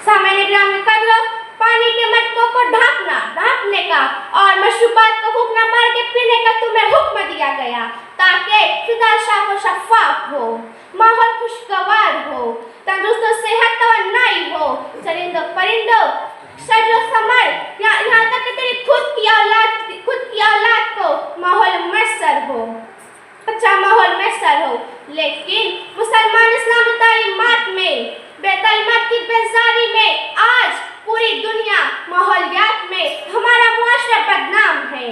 سامعین گرامی قدر، پانی کے مٹکوں کو ڈھانپنے کا اور مشروبات کو پھونک نہ مار کے پینے کا تمہیں حکم دیا گیا تاکہ فضا صاف و شفاف ہو، ماحول خوشگوار ہو، تندرست و صحت توانائی ہو، چرندوں پرندوں شجر و ثمر، یہاں تک کہ تیری خود کی اولاد کو ماحول میسر ہو، اچھا ماحول میسر ہو. لیکن مسلمان اسلامی تعلیمات میں بے تعلیمات کی بیزاری میں آج پوری دنیا ماحولیات میں ہمارا معاشرہ بدنام ہے.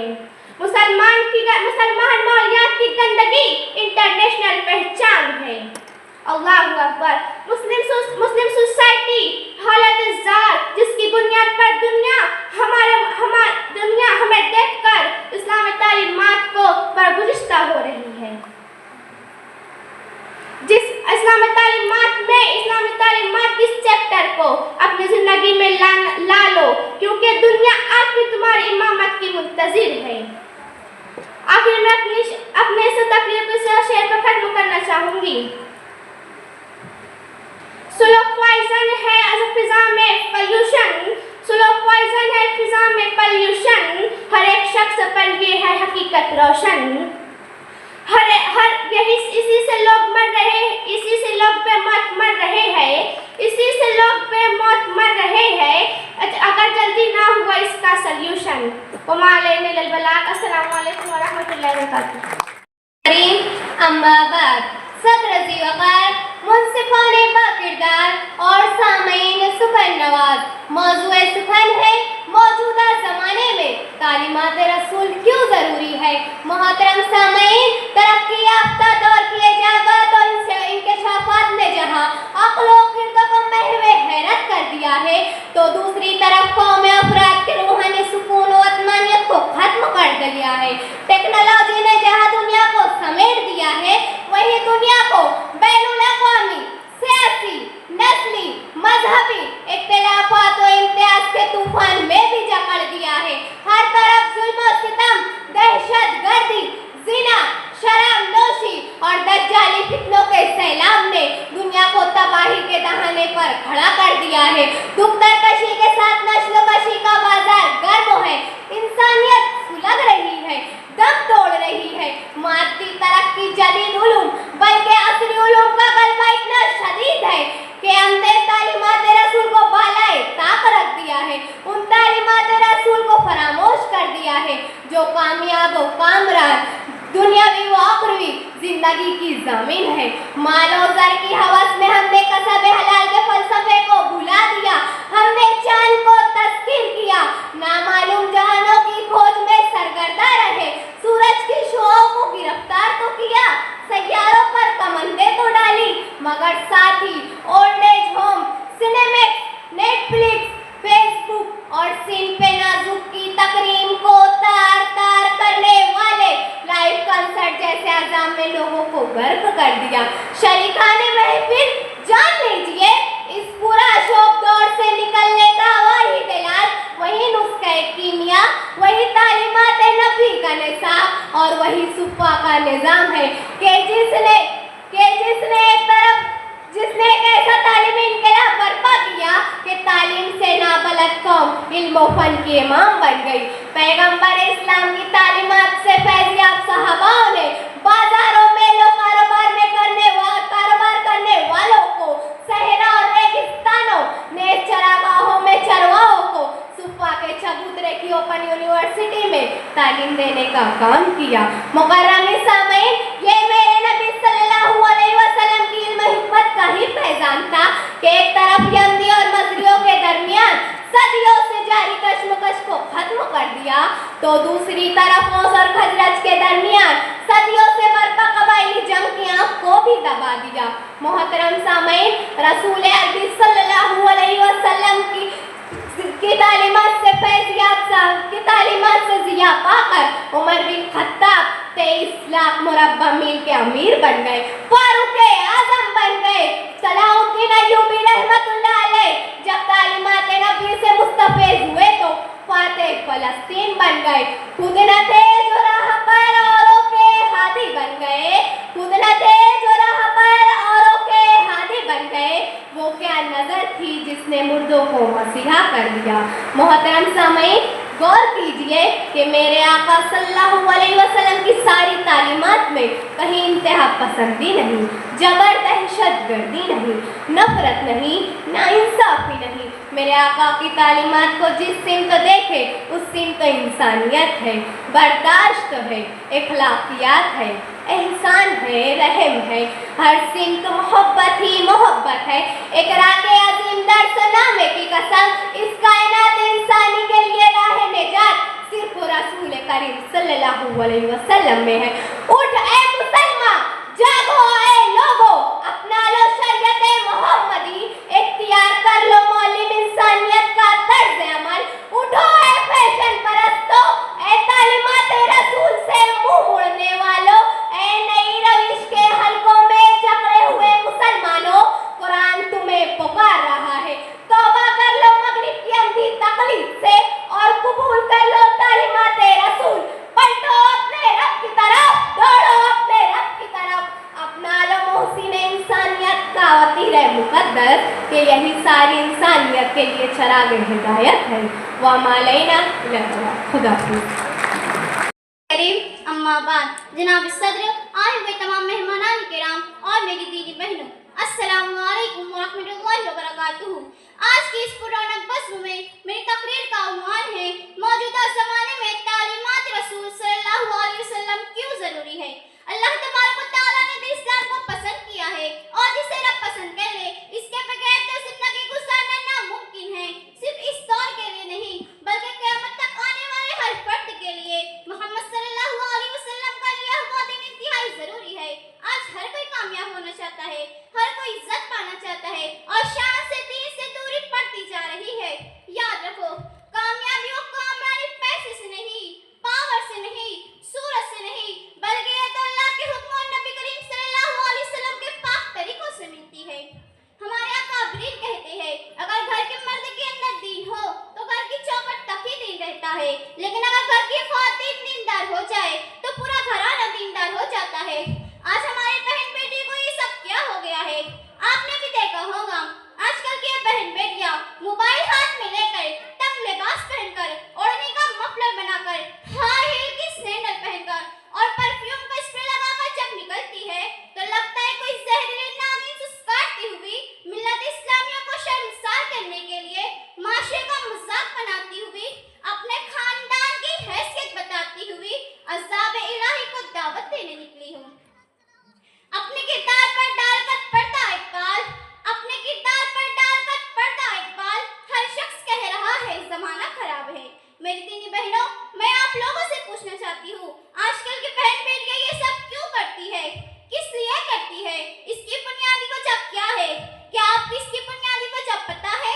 مسلمان ماحولیات کی گندگی انٹرنیشنل پہچان ہے. اللہ اکبر. مسلم سوسائٹی حالت زار جس کی بنیاد پر دنیا ہمیں دیکھ کر اسلامی تعلیمات کو برگزشتہ ہو رہی ہے. جس اسلامی تعلیمات اس چیپٹر کو اپنی زندگی میں لا لو کیونکہ دنیا آج بھی تمہاری امامت کی منتظر ہے. آخر میں اپنے اس تقریر سے شعر کو ختم کرنا چاہوں گی. سلو پوائزن ہے فضا میں پلیوشن، سلو پوائزن ہے فضا میں پلیوشن، ہر ایک شخص پر یہ ہے حقیقت روشن. اسی سے لوگ مر رہے ہیں، اسی سے لوگ بے موت مر رہے ہیں، اسی سے لوگ بے موت مر رہے ہیں اگر جلدی نہ ہوا اس کا سلیوشن. وما علینا الا البلاغ. السلام علیکم. برتن نواز موضوع سخن ہے موجودہ زمانے میں تعلیمات رسول کیوں ضروری ہے۔ محترم سامعین، ترقی یافتہ دور کی ایجادات اور انکشافات نے جہاں عقل و خرد کو محو حیرت کر دیا ہے تو دوسری طرف قوم افراد کے روحانی سکون و اطمینانیت کو ختم کر دیا ہے۔ ٹیکنالوجی نے جہاں دنیا کو سمیٹ دیا ہے وہی دنیا کو بین الاقوامی سیاسی نسلی مذہبی اختلافات و امتیاز کے طوفان میں بھی جکڑ دیا ہے۔ ہر طرف ظلم و ستم، دہشت گردی، زنا، شراب نوشی اور دجالی فتنوں کے سیلاب نے دنیا کو تباہی کے دہانے پر کھڑا کر دیا ہے۔ دختر کشی کے ساتھ نسل کشی کا بازار گرم ہے، انسانیت سلگ رہی ہے، دم توڑ رہی ہے۔ مادی ترقی، جدید علوم بلکہ عصری علوم کا غلبہ اتنا شدید ہے کہ اندھے تعلیمات رسول کو بالائے طاق رکھ دیا ہے، ان تعلیمات رسول کو فراموش کر دیا ہے جو کامیاب و کامران دنیاوی و اخروی زندگی کی ضامن ہے۔ مال و زر کی ہوس میں ہم نے کسب حلال کے فلسفے کو بھلا دیا، ہم نے چاند کو تسخیر کیا، نامعلوم جہانوں کی کھوج میں سرگردہ رہے، سورج کی شعاعوں کو گرفتار تو کیا، سیاروں پر کمندیں تو ڈالی، مگر ساتھ ہی old age home, Cinemax, Netflix, Facebook اور سین پہ نازک کی تقریم کو تار تار کرنے والے لائیو کنسرٹ جیسے عذاب میں لوگوں کو غرق کر دیا۔ شریکان محفل جان لیجئے، اس پورا شوق دور سے نکلنے کا واحد علاج وہی نسخہ کیمیا، وہی تعلیمات نبی کا نصاب اور وہی صفا کا نظام ہے کہ جس نے ایک ایسا تعلیمی انقلاب برپا کیا کہ تعلیم سے نابلد قوم علم و فن کی امام بن گئی۔ پیغمبر اسلام کی تعلیمات سے فیضیاب صحاباؤں نے بازاروں میلوں کاروبار کرنے والوں کو، صحرا اور ریگستانوں نے چراگاہوں میں چرواہوں کو، صفا کے چبوترے کی اوپن یونیورسٹی میں تعلیم دینے کا کام کیا۔ مکرم سامعین، یہ میرے نبی صلی اللہ علیہ وسلم کی علم حکمت کا ہی فیضان تھا کہ ایک طرف یمنی اور مصریوں کے درمیان صدیوں سے جاری کشمکش کو ختم کر دیا تو دوسری طرف اوس اور خزرج کے درمیان صدیوں سے برپا قبائلی جنگ کی آنکھ کو بھی دبا دیا۔ محترم سامعین، رسول عربی صلی اللہ علیہ وسلم کی تعلیمات سے فیضیاب صاحب کی تعلیمات سے ضیاء پا کر عمر بن خطاب 23 لاکھ مربع میل کے امیر بن گئے، فاروق اعظم بن گئے۔ صلاح الدین ایوبی رحمت اللہ علیہ جب تعلیمات نبی سے مستفیض ہوئے تو فاتح فلسطین بن گئے، خود نہ تھے جو راہ پر اوروں کے ہادی بن گئے، خود نہ تھے جو راہ پر اوروں کے ہادی بن گئے۔ وہ کیا نظر تھی جس نے مردوں کو مسیحا کر دیا۔ محترم سامعین، غور کیجئے کہ میرے آقا صلی اللہ علیہ وسلم کی ساری تعلیمات میں کہیں انتہا پسندی نہیں، جبر دہشت گردی نہیں، نفرت نہیں، ناانصافی نہیں۔ میرے آقا کی تعلیمات کو جس سمت دیکھے اس سمت انسانیت ہے، برداشت ہے، اخلاقیات ہے، احسان ہے، رحم ہے، ہر سمت محبت ہی محبت ہے۔ اقرا کے عظیم درس نامے کی قسم، اس کائنات انسانی کے لیے راہ نجات صرف رسول کریم صلی اللہ علیہ وسلم میں ہے۔ اٹھ اے مسلمان، جاگو اے لوگو، اپنا لو شریعت محمدی، اختیار کر لو معلم انسانیت کا طرز عمل۔ اٹھو اے فیشن پرستو، اے تعلیمات رسول سے منہ موڑنے والو، اے نئی روش کے حلقوں میں جکڑے ہوئے مسلمانوں، قرآن تمہیں پکار رہا ہے۔ توبہ کر لو مغرب کی اندھی تقلید سے اور قبول کر لو تعلیمات رسول۔ پلٹو اپنے رب کی طرف، دوڑو اپنے رب کی طرف، اپنا لو محسن انسانیت کا وطیر مقدس کہ یہی ساری انسانیت کے لیے چراغ ہدایت ہے۔ وما علینا الا البلاغ۔ خدا حافظ۔ کریم اما بعد، جناب صدر، آئے ہوئے تمام مہمانان کرام اور میری دینی بہنوں، السلام علیکم ورحمۃ اللہ وبرکاتہ۔ آج کی اس پررونق بزم میں میری تقریر کا عنوان ہے موجودہ زمانے میں تعلیمات رسول صلی اللہ علیہ وسلم کیوں ضروری ہے۔ اللہ تبارک و تعالیٰ نے دین اسلام کو پسند کیا ہے اور جسے رب پسند کر لے اس کے بغیر تو زندگی گزارنا ناممکن चाहता है, हर कोई इज्जत पाना चाहता है और शान से दीन से दूरी पड़ती जा रही है। याद रखो, कामयाबी और कामरानी पैसे से नहीं, पावर से नहीं, सूरत से नहीं, बल्कि ये तो अल्लाह के हुक्म और नबी करीम सल्लल्लाहु अलैहि वसल्लम के पाक तरीकों से मिलती है। हमारे अकाबरीन कहते हैं, अगर घर के मर्द के अंदर दीन हो तो घर की चौखट तक ही दीन रहता है, लेकिन अगर घर की ख्वातीन दीनदार हो जाए तो पूरा घराना दीनदार हो जाता है। आज हमारी बहन बेटी को ये सब क्या हो गया है? आपने भी देखा होगा, आजकल की बहन बेटियां मोबाइल हाथ में लेकर, तंग लिबास पहनकर, ओढ़नी का मफलर बनाकर, हाई हील की सैंडल पहनकर और परफ्यूम का स्प्रे लगाकर जब निकलती है तो लगता है कोई जहरीली नागिन सुस्काती हुई मिल्लत इस्लामिया को शर्मसार करने के लिए माशरे का मजाक बनाती हुई, अपने खानदान की हैसियत बताती हुई अज़ाब इलाही को दावत देने निकली हूँ। अपने किरदार पर डालकर पर्दा इकबाल, अपने किरदार पर डालकर पर्दा इकबाल, हर शख्स कह रहा है जमाना खराब है। मेरी दीनी बहनों, मैं आप लोगों से पूछना चाहती हूँ, आजकल की बहन बेटियां ये सब क्यों करती है? किस लिए करती है? इसकी बुनियादी वजह क्या है? क्या आपको इसकी बुनियादी वजह पता है?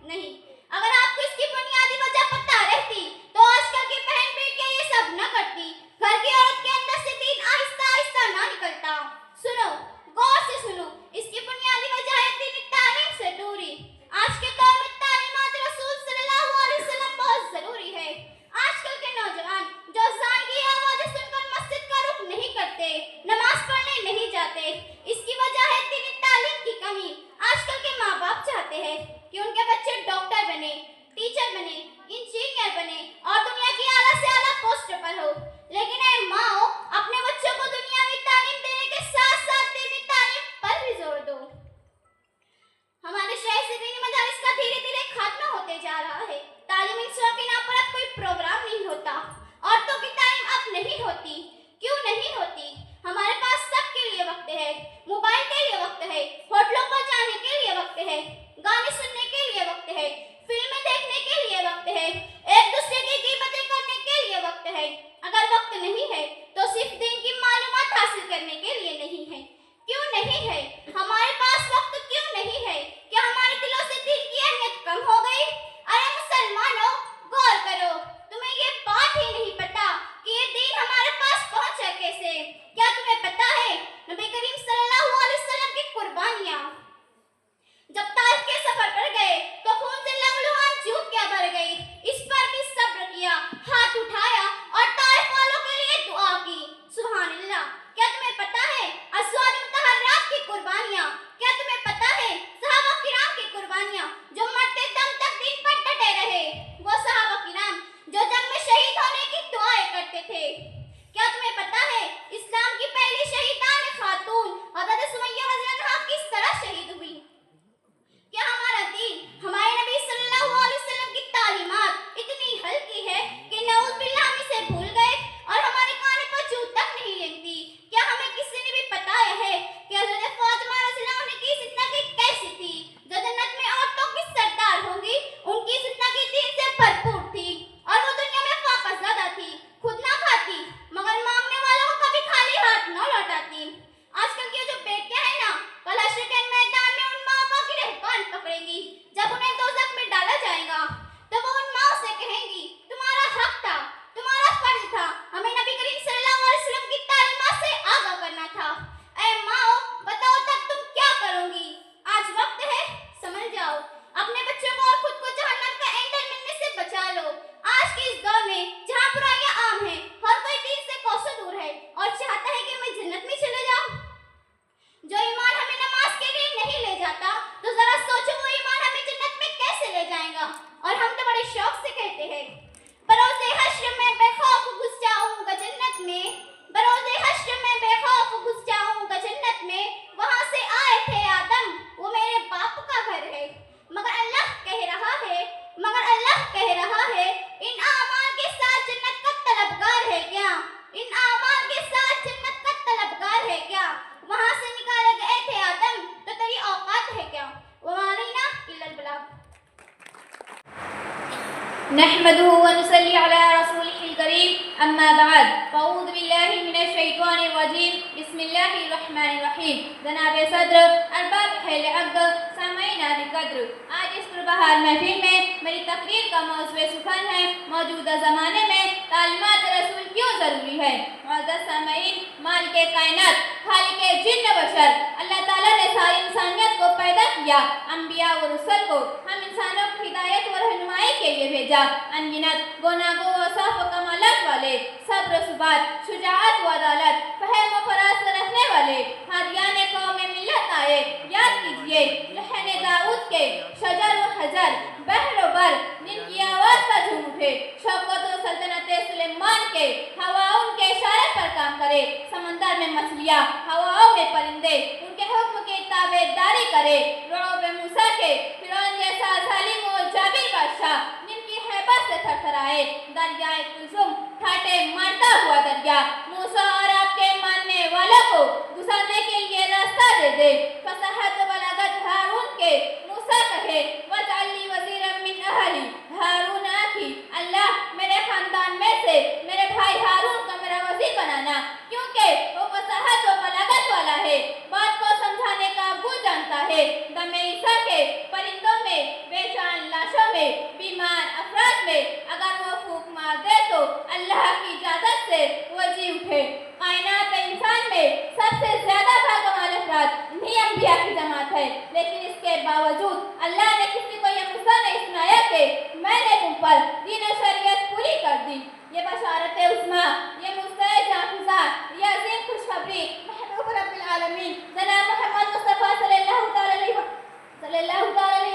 नहीं। अगर आपको इसकी बुनियादी वजह पता रहती तो आजकल की बहन बेटियां ये सब न करती। घर की औरत के अंदर से दीन आहिस्ता आहिस्ता ना निकलता। सुनो, गौर से सुनो, इसकी बुनियादी वजह है दीनी तालीम से दूरी। आज के दौर में तालीमात रसूल सल्लल्लाहु अलैहि वसल्लम बहुत जरूरी है। आजकल के नौजवान जो अज़ान की आवाज़ें सुनकर मस्जिद का रुख नहीं करते, नमाज पढ़ने नहीं जाते, इसकी वजह है दीनी तालीम की कमी। आजकल के माँ बाप चाहते हैं कि उनके बच्चे डॉक्टर बने, टीचर बने, इंजीनियर बने और दुनिया की आला से आला पोस्ट पर हो, लेकिन ऐ माओ, अपने बच्चों को दुनियावी तालीम देने के साथ साथ दीनी तालीम पर भी जोर दो। हमारे शहर से दीनी मदारिस का धीरे धीरे खात्मा होते जा रहा है। तालीमी के नाम पर अब कोई प्रोग्राम नहीं होता। औरतों की तालीम अब नहीं होती। क्यों नहीं होती? हमारे पास सबके लिए वक्त है, मोबाइल के लिए वक्त है, होटलों पर जाने के लिए वक्त है, गाने सुनने के लिए वक्त है, फिल्में देखने के लिए वक्त है, एक दूसरे की कीमतें करने के लिए वक्त है। अगर वक्त नहीं है तो सिर्फ दिन की मालूमात हासिल करने के लिए नहीं है। क्यों नहीं है? हमारे पास वक्त क्यों नहीं है? क्या हमारे दिलों से दिन की अहमियत कम हो गई? अरे मुसलमानों, गौर करो, तुम्हें ये बात ही नहीं पता कि ये दिन हमारे पास पहुंचा कैसे? क्या तुम्हें पता है नबी करीम सल्लल्लाहु अलैहि वसल्लम की कुर्बानियां जब ताइफ के सफर पर गए तो खून से लहूलुहान जूत क्या भर गई? इस पर भी सब्र किया, हाथ उठाया और ताइफ वालों के लिए दुआ की। सुभान अल्लाह। क्या तुम्हें पता है अज़वाज मुतहर्रात की कुर्बानियां? क्या तुम्हें पता है सहाबा किराम की कुर्बानियां जो मरते दम तक दिन पर डटे रहे? वो सहाबा किराम जो जंग में शहीद होने की दुआएं करते थे। क्या तुम्हें पता है इस्लाम की पहली शहीदान खातून हज़रत सुमैया रज़ियल्लाहु अन्हा किस तरह शहीद हुई? क्या हमारा दीन, हमारे नबी सल्लल्लाहु अलैहि वसल्लम की तालीमात इतनी हल्की है कि नऊज़ बिल्लाह हम इसे भूल गए और हमारे कानों पर जूं तक नहीं लगती? क्या हमें किसी ने भी बताया है कि हज़रत फातिमा रज़ियल्लाहु अन्हा की ज़िंदगी कैसी थी? जो जन्नत में औरतों की सरदार होंगी, उनकी ज़िंदगी दीन से भरपूर थी और वो दुनिया में फाक़ज़ादा थी, खुद ना खाती मगर मांगने वालों को कभी खाली हाथ न लौटाती। आजकल की जो बेटियां हैं ना, कल हश्र के मैदान में उन माँ का गिरफ्तार पकड़ेंगी। जब उन्हें दोज़ख में डाला जाएगा तो वो उन माँ से कहेंगी, तुम्हारा हक था, तुम्हारा फर्ज था, हमें नबी करीम सल्लल्लाहु अलैहि वसल्लम की तालीमात से आगाह करना था। ऐ माओ, बताओ तब तुम क्या करोगी? आज वक्त है, समझ जाओ, अपने बच्चों को और खुद को जहन्नम का ईंधन मिलने से बचा लो। आज के इस दौर में जहाँ बुराइयां आम हैं, हर कोई दीन से कोसों दूर है और चाहता है कि मैं जन्नत में चले जाऊं। जो ईमान हमें नमाज के लिए नहीं ले जाता तो जरा सोचो वो ईमान हमें जन्नत में कैसे ले जाएगा? और हम तो बड़े शौक से कहते हैं, बरोज़े हश्र में बेखौफ घुस जाऊंगा जन्नत में, बरोज़े हश्र में बेखौफ घुस जाऊंगा जन्नत में, वहां से आए थे आदम, वो मेरे बाप का घर है। मगर अल्लाह कह रहा है इन आमाल के साथ जन्नत का तलबगार है क्या? इन आमाल के साथ जन्नत का तलबगार है क्या? वहां से निकाले गए थे आदम, तो तेरी औकात है क्या? वमालीना इल्लल बलाग। नहमदुहु व नुसल्ली अला रसूलिहिल करीम। الكريم أما بعد فأعوذ بالله من الشيطان الرجيم بسم الله الرحمن الرحيم جناب صدر ارباب اہل عقد سامعین قدر، آج اس پربہار محفل میں میری تقریر کا موضوع سخن ہے موجودہ زمانے میں تعلیمات رسول کیوں ضروری ہے۔ معزز سامعین، مالک کائنات خالق جن و بشر اللہ تعالیٰ نے ساری انسانیت کو پیدا کیا، انبیاء و رسل کو ہم انسانوں کی ہدایت و رہنمائی کے لیے بھیجا، انگنت گناہوں و اوصاف و کمالات والے، صبر و ثبات، شجاعت و عدالت، فہم و فراست رکھنے والے ہادیان قوم ملت آئے۔ یاد کیجئے لحن داؤد کے شجر و حجر، بحر و بر جن کی آواز پر جھوم اٹھے، شوکت و سلطنت سلیمان کے ہواؤں کے اشارے پر کام کرے، سمندر میں مچھلیاں، ہواؤں میں پرندے ان کے حکم کی تابع داری کرے، رعب موسیٰ کے فرعون جیسا ظالم و جابر بادشاہ جن کی ہیبت سے تھر تھر آئے، دریائے کلثوم ٹھاٹے مارتا ہوا دریا موسیٰ اور آپ کے ماننے والوں کو گزارنے کے لیے راستہ دے دے، فصاحت و بلاغت ہارون کے موسیٰ کہے وَاجْعَلْ لِي وَزِيرًا مِّنْ أَهْلِي ہارون آخی اللہ میرے خاندان میں سے میرے بھائی ہارون کا میرا وزیر بنانا، کیونکہ وہ فصاحت و بلاغت والا ہے، بات کو سمجھانے کا وہ جانتا ہے۔ دم عیسیٰ کے پرندوں میں، بے جان لاشوں میں، بیمار افراد میں اگر وہ پھونک مار دے تو اللہ کی اجازت سے وہ جی اٹھے۔ کائنات انسان میں سب سے زیادہ باکمال افراد انہی انبیاء کی جماعت ہے، لیکن اس کے باوجود اللہ نے کسی کو یہ غصہ نہیں سنایا کہ میں نے تم پر دین و شریعت پوری کر دی۔ یہ بشارت عظمیٰ، یہ مستعد جانفزا، یہ عظیم خوشخبری محبوب رب العالمین جناب محمد مصطفیٰ صلی اللہ علیہ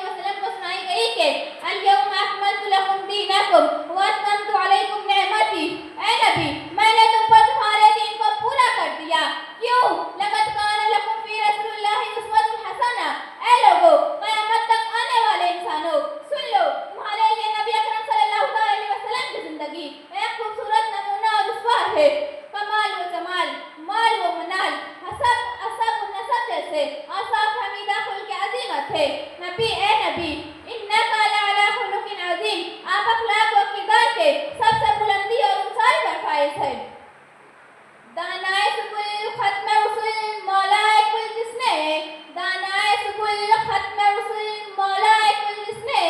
وسلم کو سنائی گئی کہ اليوم اکملت لکم دینکم واتممت علیکم نعمتی۔ اے نبی، میں نے تم پر تمہارے دین کو پورا کر دیا۔ کیوں؟ لقد کان لکم فی رسول اللہ اسوۃ حسنہ۔ اے لوگو، قیامت تک آنے والے انسانوں سن لو، تمہارے لیے نبی اکرم صلی اللہ علیہ وسلم کی زندگی ایک خوبصورت نمونہ اور اسوہ ہے۔ کمال و جمال، مال و منال، حسب و نسب جیسے اوصاف حمیدہ خلق عظیمت ہے۔ نبی، اے نبی، انک لعلی خلق عظیم، آپ اخلاق و کردار کے سب سے بلندی اور اونچائی پر فائز ہے۔ دانائے سبل ختم رسول مولائے کل جس نے، دانائے سبل ختم رسول مولائے کل جس نے،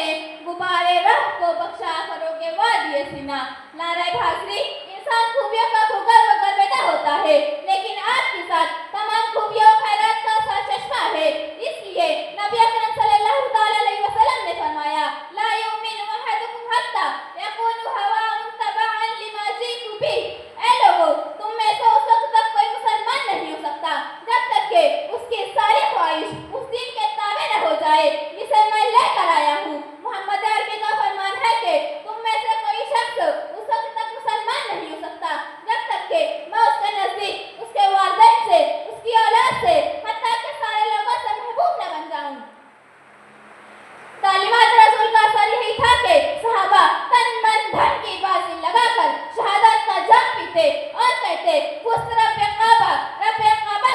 غبارے رہ کو بخشا فروغ وادی سینا۔ نعرہ حاضری، انسان خوبیوں کا بھوکا و گرویدہ ہوتا ہے، لیکن آپ کے ساتھ تمام خوبیوں و خیرات کا سرچشمہ ہے۔ اس لیے نبی اکرم صلی اللہ علیہ وسلم نے فرمایا لا یؤمن احدکم حتی یکون ہواہ تبعا لما جئت بہ۔ اے لوگو، تم میں سے اس وقت تک کوئی مسلمان نہیں ہو سکتا جب تک کہ اس کی ساری خواہش اس دین کے تابع نہ ہو جائے جسے میں لے کر آیا ہوں۔ محمد عربی کا فرمان ہے کہ تم میں سے کوئی شخص اس وقت تک مسلمان نہیں ہو سکتا جب تک کہ میں اس کے نزدیک، اس کے والدین سے، اس کی اولاد سے، حتیٰ کہ سارے لوگوں سے محبوب نہ بن جاؤں۔ تعلیمات رسول کا اثر یہی تھا کہ صحابہ تن من دھن کی بازی لگا کر شہادت کا جام پیتے اور کہتے اس رب کعبہ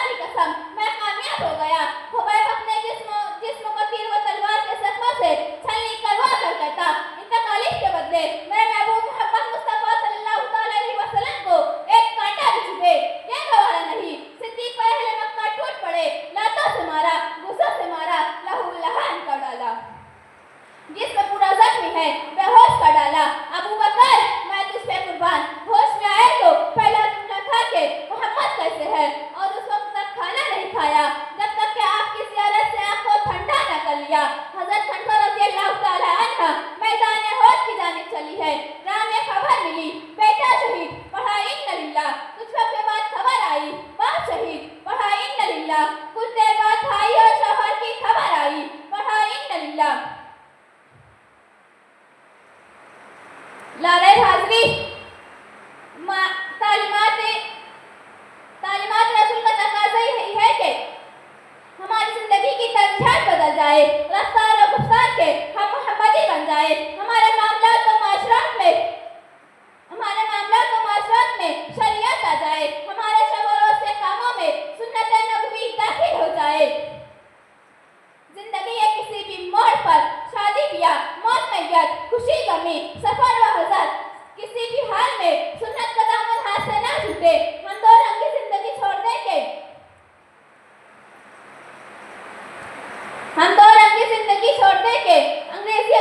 کی قسم میں کامیاب ہو گیا۔ خبیب اپنے جسم کو تیر و تلوار کے زخموں سے چھلنی کروا کر کہتا ان تکالیف کے بدلے میرے محبوب محمد مصطفیٰ صلی اللہ علیہ وسلم کو ایک کانٹا بھی چبھے یہ گوارا نہیں۔ صدیق پر اہل مکہ ٹوٹ پڑے، لاتوں سے مارا، غصوں سے مارا، لہو لہان کر ڈالا، جس میں پورا زخمی ہے بے ہوش کر ڈالا۔ ابو بکر، میں تجھ پہ قربان، ہوش میں آئے تو پہلا جملہ تھا کہ محمد کیسے ہے، اور اس وقت تک کھانا نہیں کھایا جب تک کہ آپ کی زیارت سے آپ کو ٹھنڈا نہ کر لیا۔ حضرت حمزہ رضی اللہ تعالی عنہ میدان احد کی جانب چلی ہے، راہ میں خبر ملی بیٹا شہید، پڑھا اِنَّ لِلَّہ۔ کچھ وقت کے بعد خبر آئی باپ شہید، پڑھا اِنَّ لِلَّہ۔ کچھ دیر بعد بھائی اور شوہر کی خبر آئی، پڑھا اِنَّ لِلَّہ۔ لارے حاضری، تعلیمات رسول کا تقاضا یہی ہے کہ ہماری زندگی کی ترجیحات بدل جائے، رفتار و گفتار کے ہم محمدی بن جائے، ہمارے معاملات و معاشرات میں شریعت آ جائے، ہمارے شب و روز کے کاموں میں سنت نبوی داخل ہو جائے۔ زندگی کے کسی بھی موڑ پر، شادی بیاہ، موت میت، خوشی غمی، سفر و حضر، کسی بھی حال میں ہم دو رنگی زندگی چھوڑ دیں کہ انگریزی